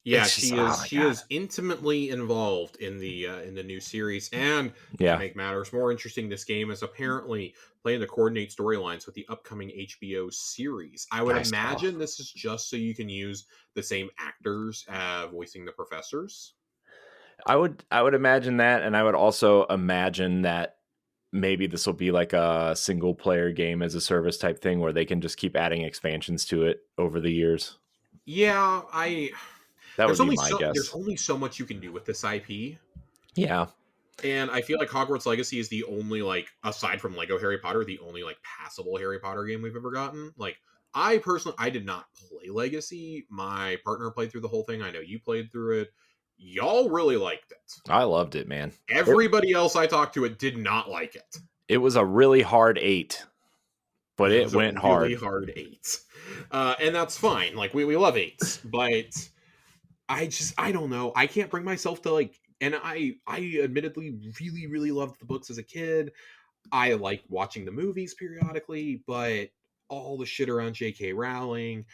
Yeah,
it's just,
she
oh
is
my
she
god,
is intimately involved in the new series, and to
yeah,
make matters more interesting, this game is apparently planning to coordinate storylines with the upcoming HBO series. I would
I saw.
imagine this is just so you can use the same actors voicing the professors.
I would imagine that, and I would also imagine that maybe this will be like a single player game as a service type thing where they can just keep adding expansions to it over the years.
Yeah, I
That would
there's
be
only
my
so there's
guess.
only so much you can do with this IP.
Yeah,
And I feel like Hogwarts Legacy is the only like aside from Lego Harry Potter, the only like passable Harry Potter game we've ever gotten. Like I did not play Legacy. My partner played through the whole thing. I know you played through it. Y'all really liked it.
I loved it, man.
Everybody else I talked to it did not like it.
It was a really hard 8, but
It
it
was a
went
really
hard.
hard 8. And that's fine. Like we love 8s, but I don't know. I can't bring myself to like and I admittedly really really loved the books as a kid. I like watching the movies periodically, but all the shit around J.K. Rowling,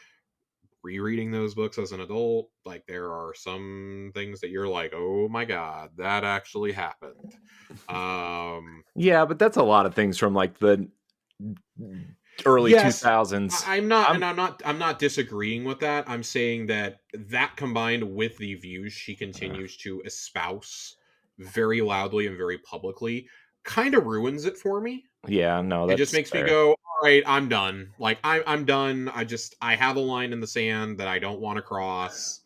rereading those books as an adult, like there are some things that you're like, oh my god, that actually happened.
Yeah, but that's a lot of things from like the early
Yes,
2000s.
I'm not, and
I'm
I'm not disagreeing with that. I'm saying that that combined with the views she continues to espouse very loudly and very publicly kind of ruins it for me.
Yeah, no,
It just
that's
makes me
fair.
go, all right, I'm done. Like I'm done. I have a line in the sand that I don't want to cross.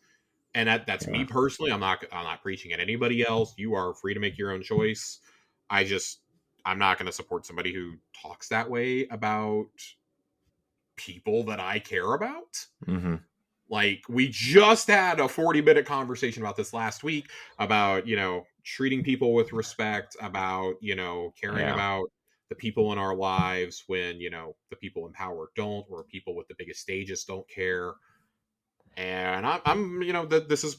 And that's me
Yeah.
personally. I'm not preaching at anybody else. You are free to make your own choice. I just I'm not going to support somebody who talks that way about people that I care about.
Hmm.
Like we just had a 40-minute conversation about this last week about, treating people with respect, about, caring
Yeah.
about the people in our lives when, the people in power don't, or people with the biggest stages don't care. And I'm this is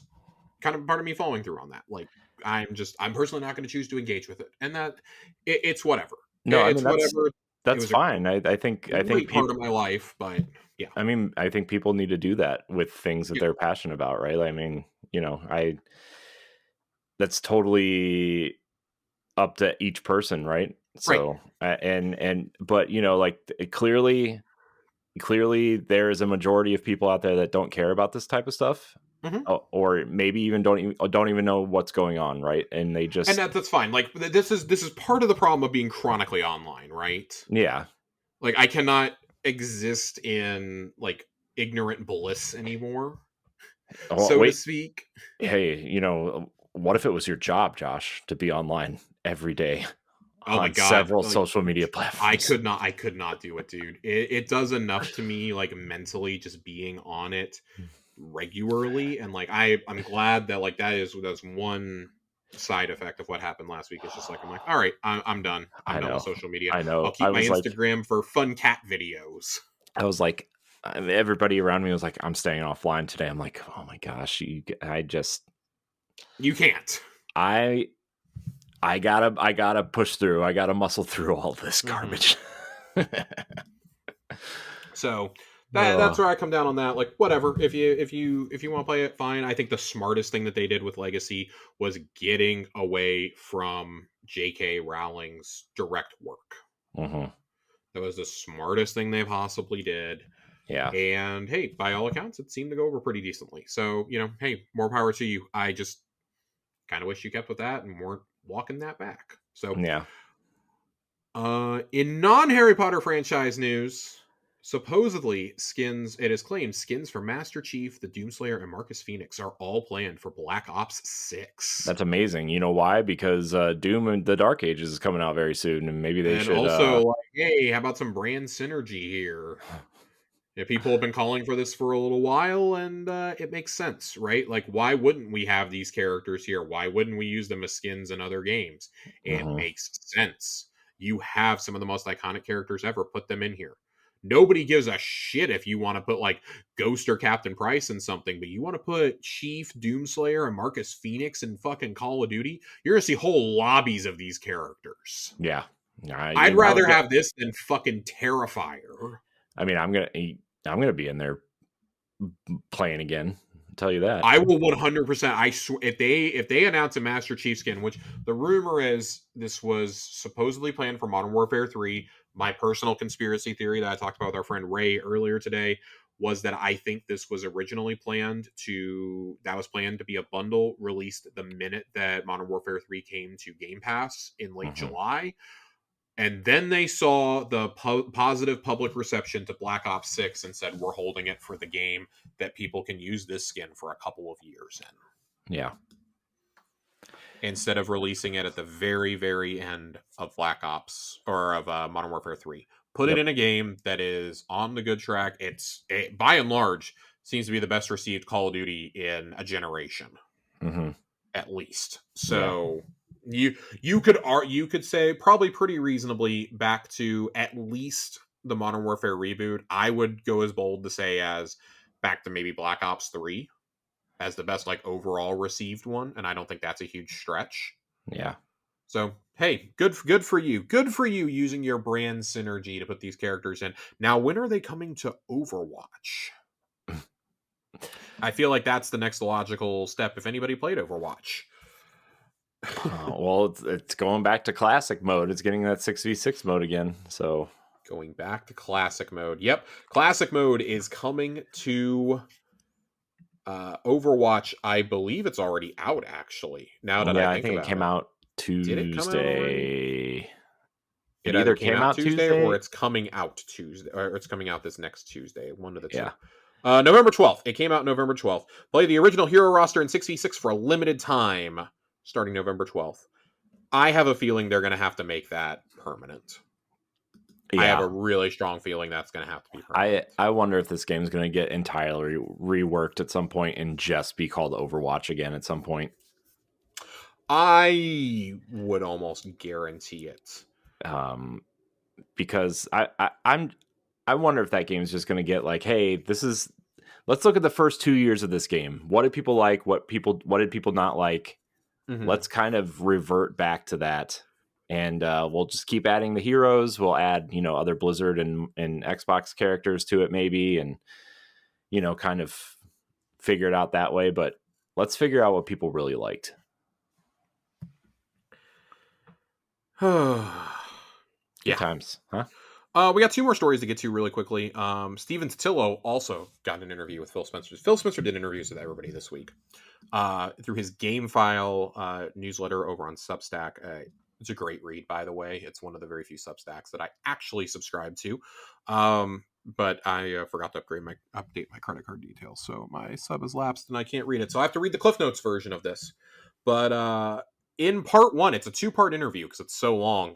kind of part of me following through on that. Like I'm personally not going to choose to engage with it. And that it's whatever.
No, I
It's
mean that's
whatever. It
that's
was a
fine. I think
great part
people
of my life, but yeah.
I think people need to do that with things that
Yeah.
they're passionate about, right? I mean, I that's totally up to each person, right?
Right.
So but like clearly there is a majority of people out there that don't care about this type of stuff,
Hmm.
or maybe even don't even know what's going on, right? And they
And
just
that's fine. Like this is part of the problem of being chronically online, right?
yeah.
Like I cannot exist in like ignorant bliss anymore,
Oh,
so to
wait,
speak.
hey, what if it was your job, Josh, to be online every day
Oh my
on
god,
several
like
social media platforms?
I could not do it, dude. It does enough to me, like mentally, just being on it regularly, and like I'm glad that like that's one side effect of what happened last week. It's just like I'm like, all right, I'm done. I'm
I
done with
know.
social media.
I
I'll
know.
keep my Instagram for fun cat videos.
I was like, everybody around me was like, I'm staying offline today. I'm like, oh my gosh,
You can't.
I, I gotta push through. I gotta muscle through all this
Hmm.
garbage.
So that's
Oh,
where I come down on that. Like, whatever. If you want to play it, fine. I think the smartest thing that they did with Legacy was getting away from J.K. Rowling's direct work.
mhm.
That was the smartest thing they possibly did.
Yeah,
And hey, by all accounts, it seemed to go over pretty decently. So, hey, more power to you. I just kind of wish you kept with that and weren't walking that back. So,
yeah.
in non-Harry Potter franchise news, supposedly it is claimed skins for Master Chief, the Doomslayer, and Marcus Phoenix are all planned for Black Ops 6.
That's amazing. You know why? Because Doom and the Dark Ages is coming out very soon, and maybe they
And
should.
also, like, hey, how about some brand synergy here? Yeah, people have been calling for this for a little while, and it makes sense, right? Like, why wouldn't we have these characters here? Why wouldn't we use them as skins in other games? It
Mhm,
makes sense. You have some of the most iconic characters ever. Put them in here. Nobody gives a shit if you want to put like Ghost or Captain Price in something, but you want to put Chief, Doomslayer, and Marcus Phoenix in fucking Call of Duty, you're gonna see whole lobbies of these characters.
yeah.
I'd
I would
rather
get.
have this than fucking Terrifier.
I mean, I'm gonna be in there playing again. I'll tell you that.
I will 100%. I swear, if they announce a Master Chief skin, which the rumor is this was supposedly planned for Modern Warfare 3. My personal conspiracy theory that I talked about with our friend Ray earlier today was that I think this was originally planned to be a bundle released the minute that Modern Warfare 3 came to Game Pass in late
Hmm.
July. And then they saw the positive public reception to Black Ops 6 and said, we're holding it for the game that people can use this skin for a couple of years
Yeah.
in, instead of releasing it at the very, very end of Black Ops or of Modern Warfare 3. Put it
Yep.
in a game that is on the good track. By and large, seems to be the best received Call of Duty in a generation,
Hmm.
at least.
Yeah.
So you could say probably pretty reasonably back to at least the Modern Warfare reboot. I would go as bold to say as back to maybe Black Ops 3 as the best like overall received one, and I don't think that's a huge stretch.
Yeah.
So hey, good for you. Good for you using your brand synergy to put these characters in. Now, when are they coming to Overwatch? I feel like that's the next logical step if anybody played Overwatch.
Well, it's going back to classic mode. It's getting that 6v6 mode again. So
Going back to classic mode. Yep. Classic mode is coming to Overwatch. I believe it's already out, actually, now that I
yeah, I
think
think it
about
came
it.
out
Did it come out already?
Tuesday. It
It either
either
came
came
out
out
Tuesday or
Tuesday.
it's coming out Tuesday, or it's coming out this next Tuesday. One of the two.
Yeah.
November 12th. It came out November 12th. Play the original hero roster in 6v6 for a limited time starting November 12th. I have a feeling they're going to have to make that permanent. I have a
Yeah.
really strong feeling that's going to have to be
I
permanent.
I wonder if this game is going to get entirely reworked at some point and just be called Overwatch again at some point.
I would almost guarantee it.
Um, because I wonder if that game is just going to get like, hey, let's look at the first 2 years of this game. What did people like? What did people not like?
Hmm.
Let's kind of revert back to that, and we'll just keep adding the heroes. We'll add other Blizzard and Xbox characters to it maybe, and kind of figure it out that way. But let's figure out what people really liked. times, huh?
We got two more stories to get to really quickly. Steven Totillo also got an interview with Phil Spencer. Phil Spencer did interviews with everybody this week through his Game File newsletter over on Substack. It's a great read, by the way. It's one of the very few Substacks that I actually subscribe to. But I forgot to update my credit card details, so my sub has lapsed and I can't read it. So I have to read the Cliff Notes version of this. But in part one, it's a 2-part interview because it's so long.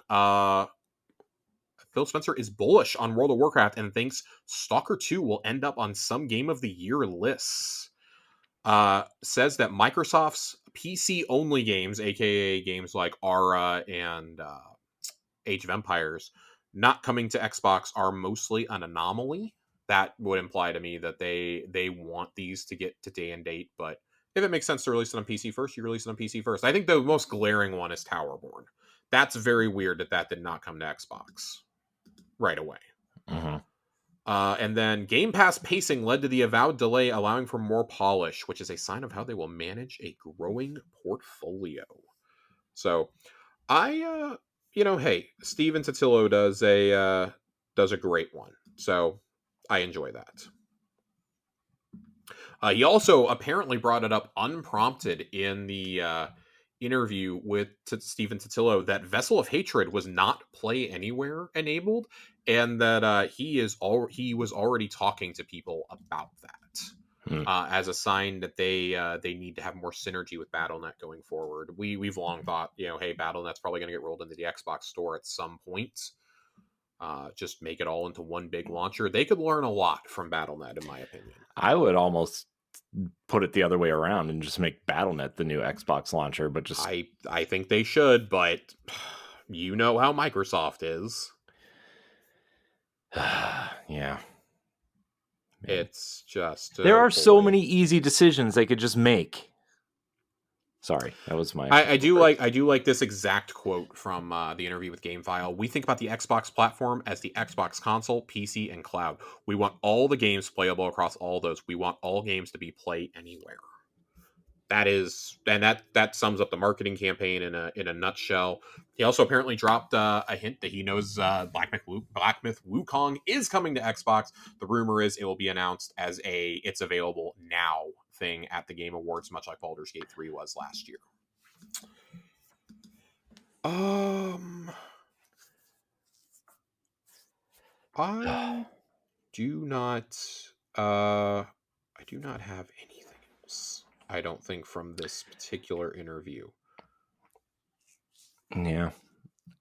Phil Spencer is bullish on World of Warcraft and thinks Stalker 2 will end up on some Game of the Year lists. Says that Microsoft's PC-only games, aka games like Aura and Age of Empires, not coming to Xbox are mostly an anomaly. That would imply to me that they want these to get to day and date, but if it makes sense to release it on PC first, you release it on PC first. I think the most glaring one is Towerborn. That's very weird that did not come to Xbox right away.
Mm-hmm.
And then Game Pass pacing led to the avowed delay, allowing for more polish, which is a sign of how they will manage a growing portfolio. So, hey, Steven Totillo does a great one. So, I enjoy that. He also apparently brought it up unprompted in the interview with Steven Totillo that Vessel of Hatred was not Play Anywhere enabled, and that he was already talking to people about that as a sign that they need to have more synergy with BattleNet going forward. We've long thought, hey, BattleNet's probably going to get rolled into the Xbox store at some point. Just make it all into one big launcher. They could learn a lot from BattleNet, in my opinion.
I would almost put it the other way around and just make BattleNet the new Xbox launcher, but just
I think they should, but you know how Microsoft is.
Yeah.
It's just
there are so many easy decisions they could just make. Sorry, that was my.
I do like this exact quote from the interview with GameFile. We think about the Xbox platform as the Xbox console, PC, and cloud. We want all the games playable across all those. We want all games to be play anywhere. That sums up the marketing campaign in a nutshell. He also apparently dropped a hint that he knows Black Myth Wukong is coming to Xbox. The rumor is it will be announced as it's available now thing at the Game Awards, much like Baldur's Gate 3 was last year. I do not have anything else, I don't think, from this particular interview.
Yeah.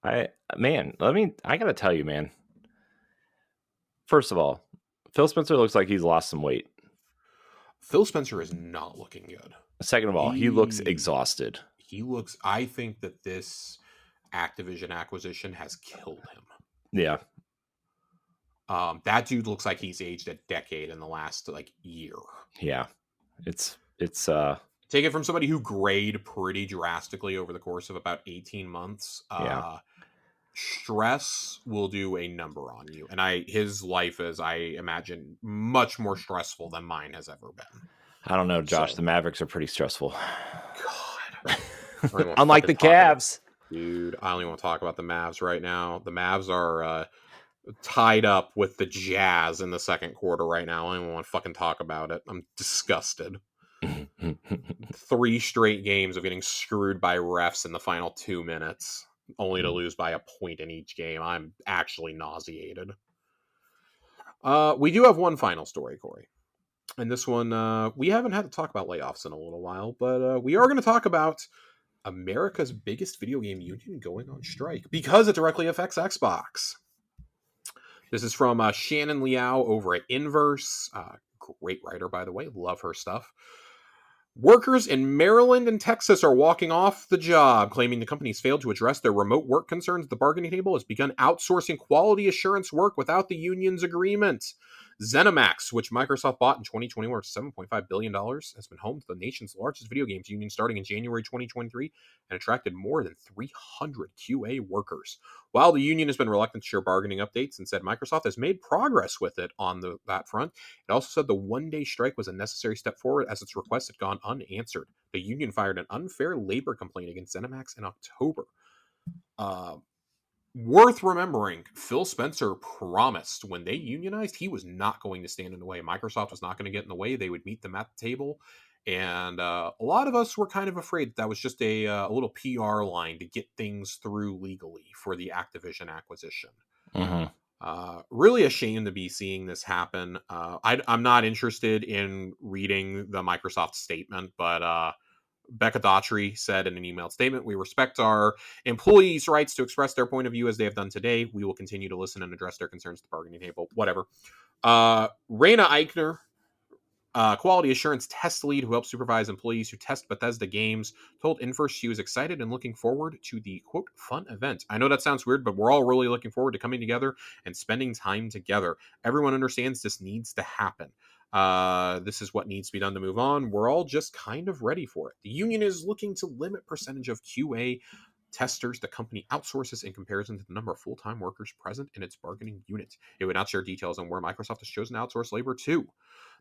I gotta tell you, man. First of all, Phil Spencer looks like he's lost some weight.
Phil Spencer is not looking good.
Second of all, he looks exhausted.
I think that this Activision acquisition has killed him.
Yeah.
That dude looks like he's aged a decade in the last year.
Yeah. It's
take it from somebody who grayed pretty drastically over the course of about 18 months.
Yeah.
Stress will do a number on you. And his life is, I imagine, much more stressful than mine has ever been.
I don't know, Josh. The Mavericks are pretty stressful.
God.
Unlike the Cavs.
Dude, I don't even want to talk about the Mavs right now. The Mavs are tied up with the Jazz in the second quarter right now. I don't even want to fucking talk about it. I'm disgusted. 3 straight games of getting screwed by refs in the final 2 minutes, only to lose by a point in each game. I'm actually nauseated. We do have one final story, Corey. And this one, we haven't had to talk about layoffs in a little while, but we are going to talk about America's biggest video game union going on strike because it directly affects Xbox. This is from Shannon Liao over at Inverse. Great writer, by the way. Love her stuff. Workers in Maryland and Texas are walking off the job, claiming the companies failed to address their remote work concerns at the bargaining table, has begun outsourcing quality assurance work without the union's agreement. ZeniMax, which Microsoft bought in 2021 for $7.5 billion, has been home to the nation's largest video games union starting in January 2023 and attracted more than 300 QA workers. While the union has been reluctant to share bargaining updates and said Microsoft has made progress with it on that front, it also said the one-day strike was a necessary step forward as its requests had gone unanswered. The union fired an unfair labor complaint against ZeniMax in October. Worth remembering, Phil Spencer promised when they unionized, he was not going to stand in the way. Microsoft was not going to get in the way. They would meet them at the table. And a lot of us were kind of afraid that was just a little PR line to get things through legally for the Activision acquisition.
Mm-hmm.
Really ashamed to be seeing this happen. I'm not interested in reading the Microsoft statement, but Becca Daughtry said in an emailed statement, "We respect our employees' rights to express their point of view as they have done today. We will continue to listen and address their concerns at the bargaining table." Whatever. Raina Eichner, quality assurance test lead who helps supervise employees who test Bethesda games, told Inverse she was excited and looking forward to the quote fun event. "I know that sounds weird, but we're all really looking forward to coming together and spending time together. Everyone understands this needs to happen. This is what needs to be done to move on. We're all just kind of ready for it. The union is looking to limit percentage of QA testers the company outsources in comparison to the number of full-time workers present in its bargaining unit. It would not share details on where Microsoft has chosen to outsource labor to.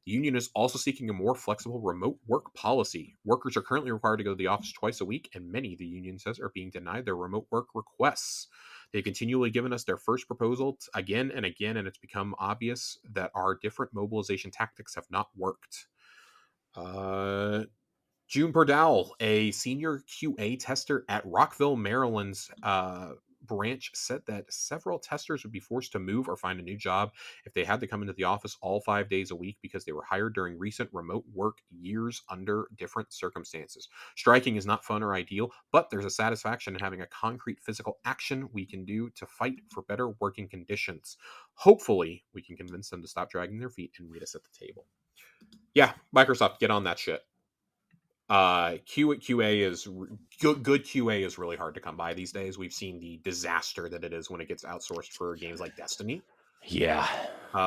The union is also seeking a more flexible remote work policy. Workers are currently required to go to the office twice a week, and many, the union says, are being denied their remote work requests. They've continually given us their first proposal again and again, and it's become obvious that our different mobilization tactics have not worked." June Burdell, a senior QA tester at Rockville, Maryland's branch, said that several testers would be forced to move or find a new job if they had to come into the office all 5 days a week because they were hired during recent remote work years under different circumstances. "Striking is not fun or ideal, but there's a satisfaction in having a concrete physical action we can do to fight for better working conditions. Hopefully, we can convince them to stop dragging their feet and meet us at the table." Yeah, Microsoft, get on that shit. QA is good. QA is really hard to come by these days. We've seen the disaster that it is when it gets outsourced for games like Destiny.
Yeah.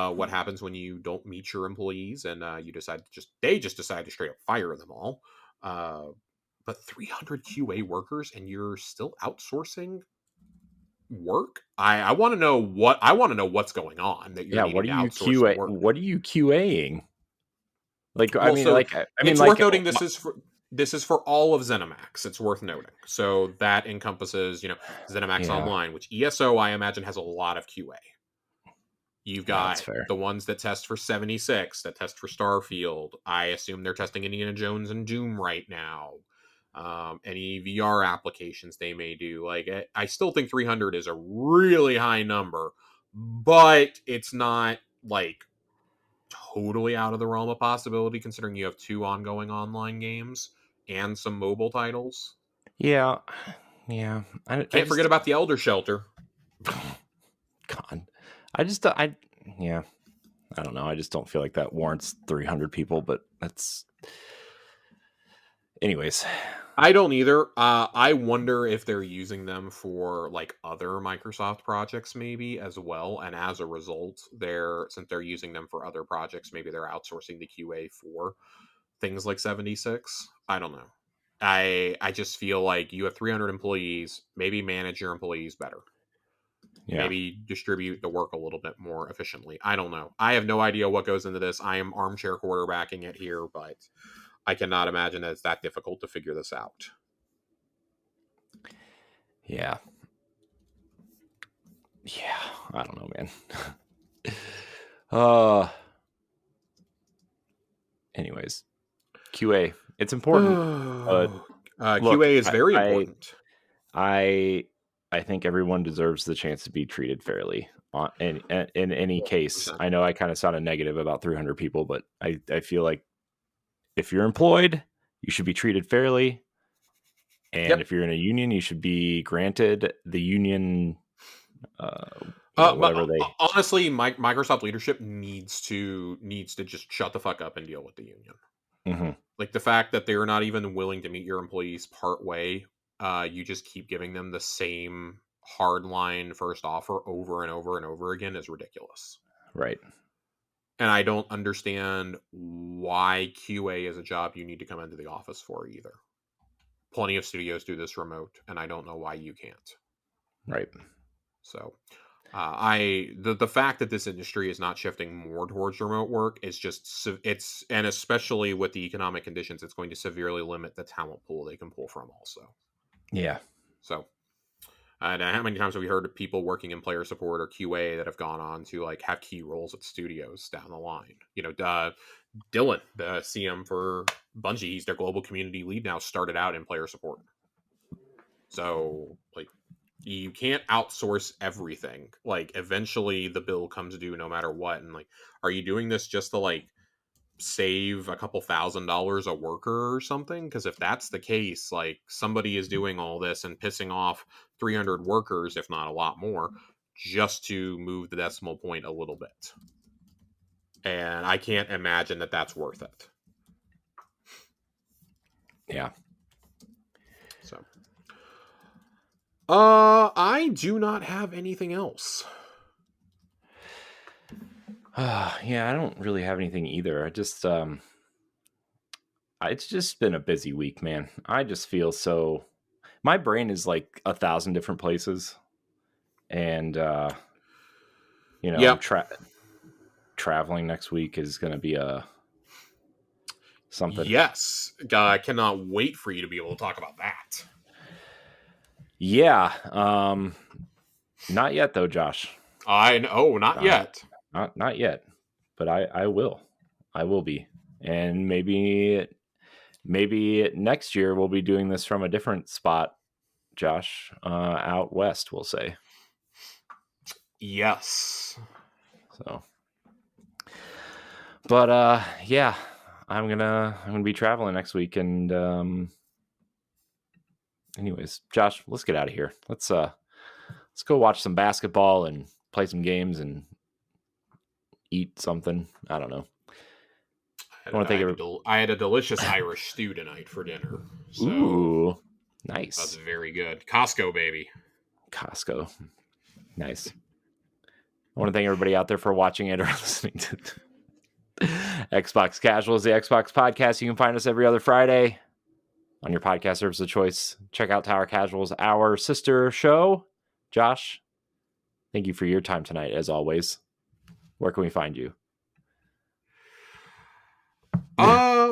What happens when you don't meet your employees and you decide to they just decide to straight up fire them all. But 300 QA workers and you're still outsourcing work? I want to know what's going on that you're
Yeah.
needing to outsource the work.
What are you QAing? Like,
Well, so it's worth noting
my,
this is for all of ZeniMax. It's worth noting. So that encompasses, ZeniMax
yeah,
Online, which ESO I imagine has a lot of QA. You've
that's
got
fair.
the ones that test for 76, that test for Starfield. I assume they're testing Indiana Jones and Doom right now. Any VR applications they may do. Like, I still think 300 is a really high number, but it's not like totally out of the realm of possibility considering you have 2 ongoing online games and some mobile titles.
Yeah. Yeah. I
Can't forget
just,
about the Elder Shelter.
God, yeah, I don't know. I just don't feel like that warrants 300 people, but anyways.
I don't either. I wonder if they're using them for like other Microsoft projects maybe as well, and as a result, since they're using them for other projects, maybe they're outsourcing the QA for things like 76. I don't know. I just feel like you have 300 employees, maybe manage your employees better.
Yeah.
Maybe distribute the work a little bit more efficiently. I don't know. I have no idea what goes into this. I am armchair quarterbacking it here, but I cannot imagine that it's that difficult to figure this out.
Yeah. Yeah. I don't know, man. Anyways, QA, it's important.
QA is very important.
I think everyone deserves the chance to be treated fairly. In any case,
100%.
I know I kind of sounded negative about 300 people, but I feel like if you're employed, you should be treated fairly. And if you're in a union, you should be granted the union, whatever they.
Honestly, Microsoft leadership needs to just shut the fuck up and deal with the union.
Mm-hmm.
Like the fact that they're not even willing to meet your employees part way. You just keep giving them the same hardline first offer over and over and over again is ridiculous.
Right.
And I don't understand why QA is a job you need to come into the office for either. Plenty of studios do this remote, and I don't know why you can't.
Right.
So, the fact that this industry is not shifting more towards remote work is and especially with the economic conditions, it's going to severely limit the talent pool they can pull from also.
Yeah.
So, And how many times have we heard of people working in player support or QA that have gone on to like have key roles at studios down the line? Dylan, the CM for Bungie, he's their global community lead now, started out in player support. So like, you can't outsource everything. Like, eventually the bill comes due no matter what. And like, are you doing this just to like save a couple $1,000s a worker or something? Because if that's the case, like, somebody is doing all this and pissing off 300 workers, if not a lot more, just to move the decimal point a little bit. And I can't imagine that that's worth it.
Yeah.
So, I do not have anything else.
Yeah, I don't really have anything either. I just it's just been a busy week, man. I just feel so, my brain is like 1,000 different places, and
Yep.
traveling next week is going to be something.
Yes. I cannot wait for you to be able to talk about that.
Yeah. Not yet though, Josh.
Not yet.
Not yet. But I will. I will be. And maybe next year we'll be doing this from a different spot, Josh, out west, we'll say.
Yes.
So, but yeah, I'm gonna be traveling next week, and anyways, Josh, let's get out of here. Let's go watch some basketball and play some games and eat something. I don't know.
I had a delicious Irish stew tonight for dinner. So
ooh, nice.
That's very good. Costco, baby.
Costco. Nice. I want to thank everybody out there for watching it or listening to Xbox Casuals, the Xbox podcast. You can find us every other Friday on your podcast service of choice. Check out Tower Casuals, our sister show. Josh, thank you for your time tonight, as always. Where can we find you?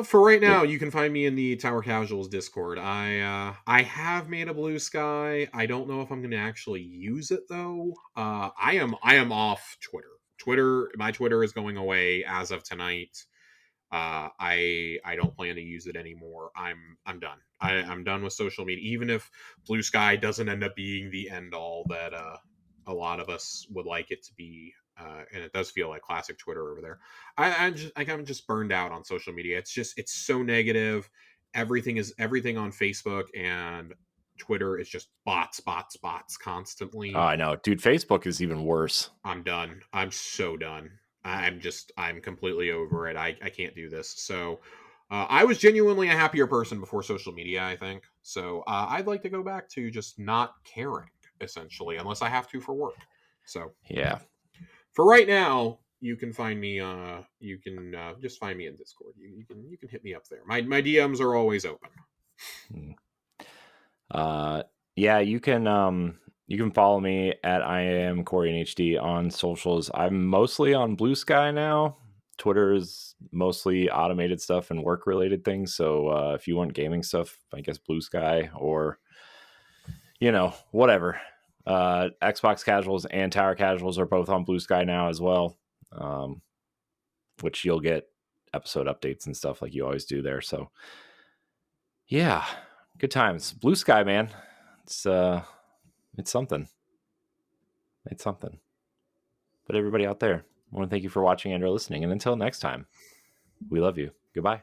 For right now, you can find me in the Tower Casuals Discord. I have made a Blue Sky. I don't know if I'm going to actually use it though. I am off Twitter. My Twitter is going away as of tonight. I don't plan to use it anymore. I'm done. I'm done with social media. Even if Blue Sky doesn't end up being the end all that a lot of us would like it to be. And it does feel like classic Twitter over there. I'm just burned out on social media. It's so negative. Everything on Facebook and Twitter is just bots constantly.
Oh, I know, dude. Facebook is even worse.
I'm done. I'm so done. I'm completely over it. I can't do this. So I was genuinely a happier person before social media, I think. So I'd like to go back to just not caring, essentially, unless I have to for work. So
yeah.
For right now, you can find me. You can just find me in Discord. You can hit me up there. My DMs are always open.
Yeah, you can follow me at I am Corey HD on socials. I'm mostly on Blue Sky now. Twitter is mostly automated stuff and work related things. So if you want gaming stuff, I guess Blue Sky or whatever. Xbox Casuals and Tower Casuals are both on Blue Sky now as well, which you'll get episode updates and stuff like you always do there. So yeah, good times. Blue Sky, man. It's something. It's something. But everybody out there, I want to thank you for watching and or listening. And until next time, we love you. Goodbye.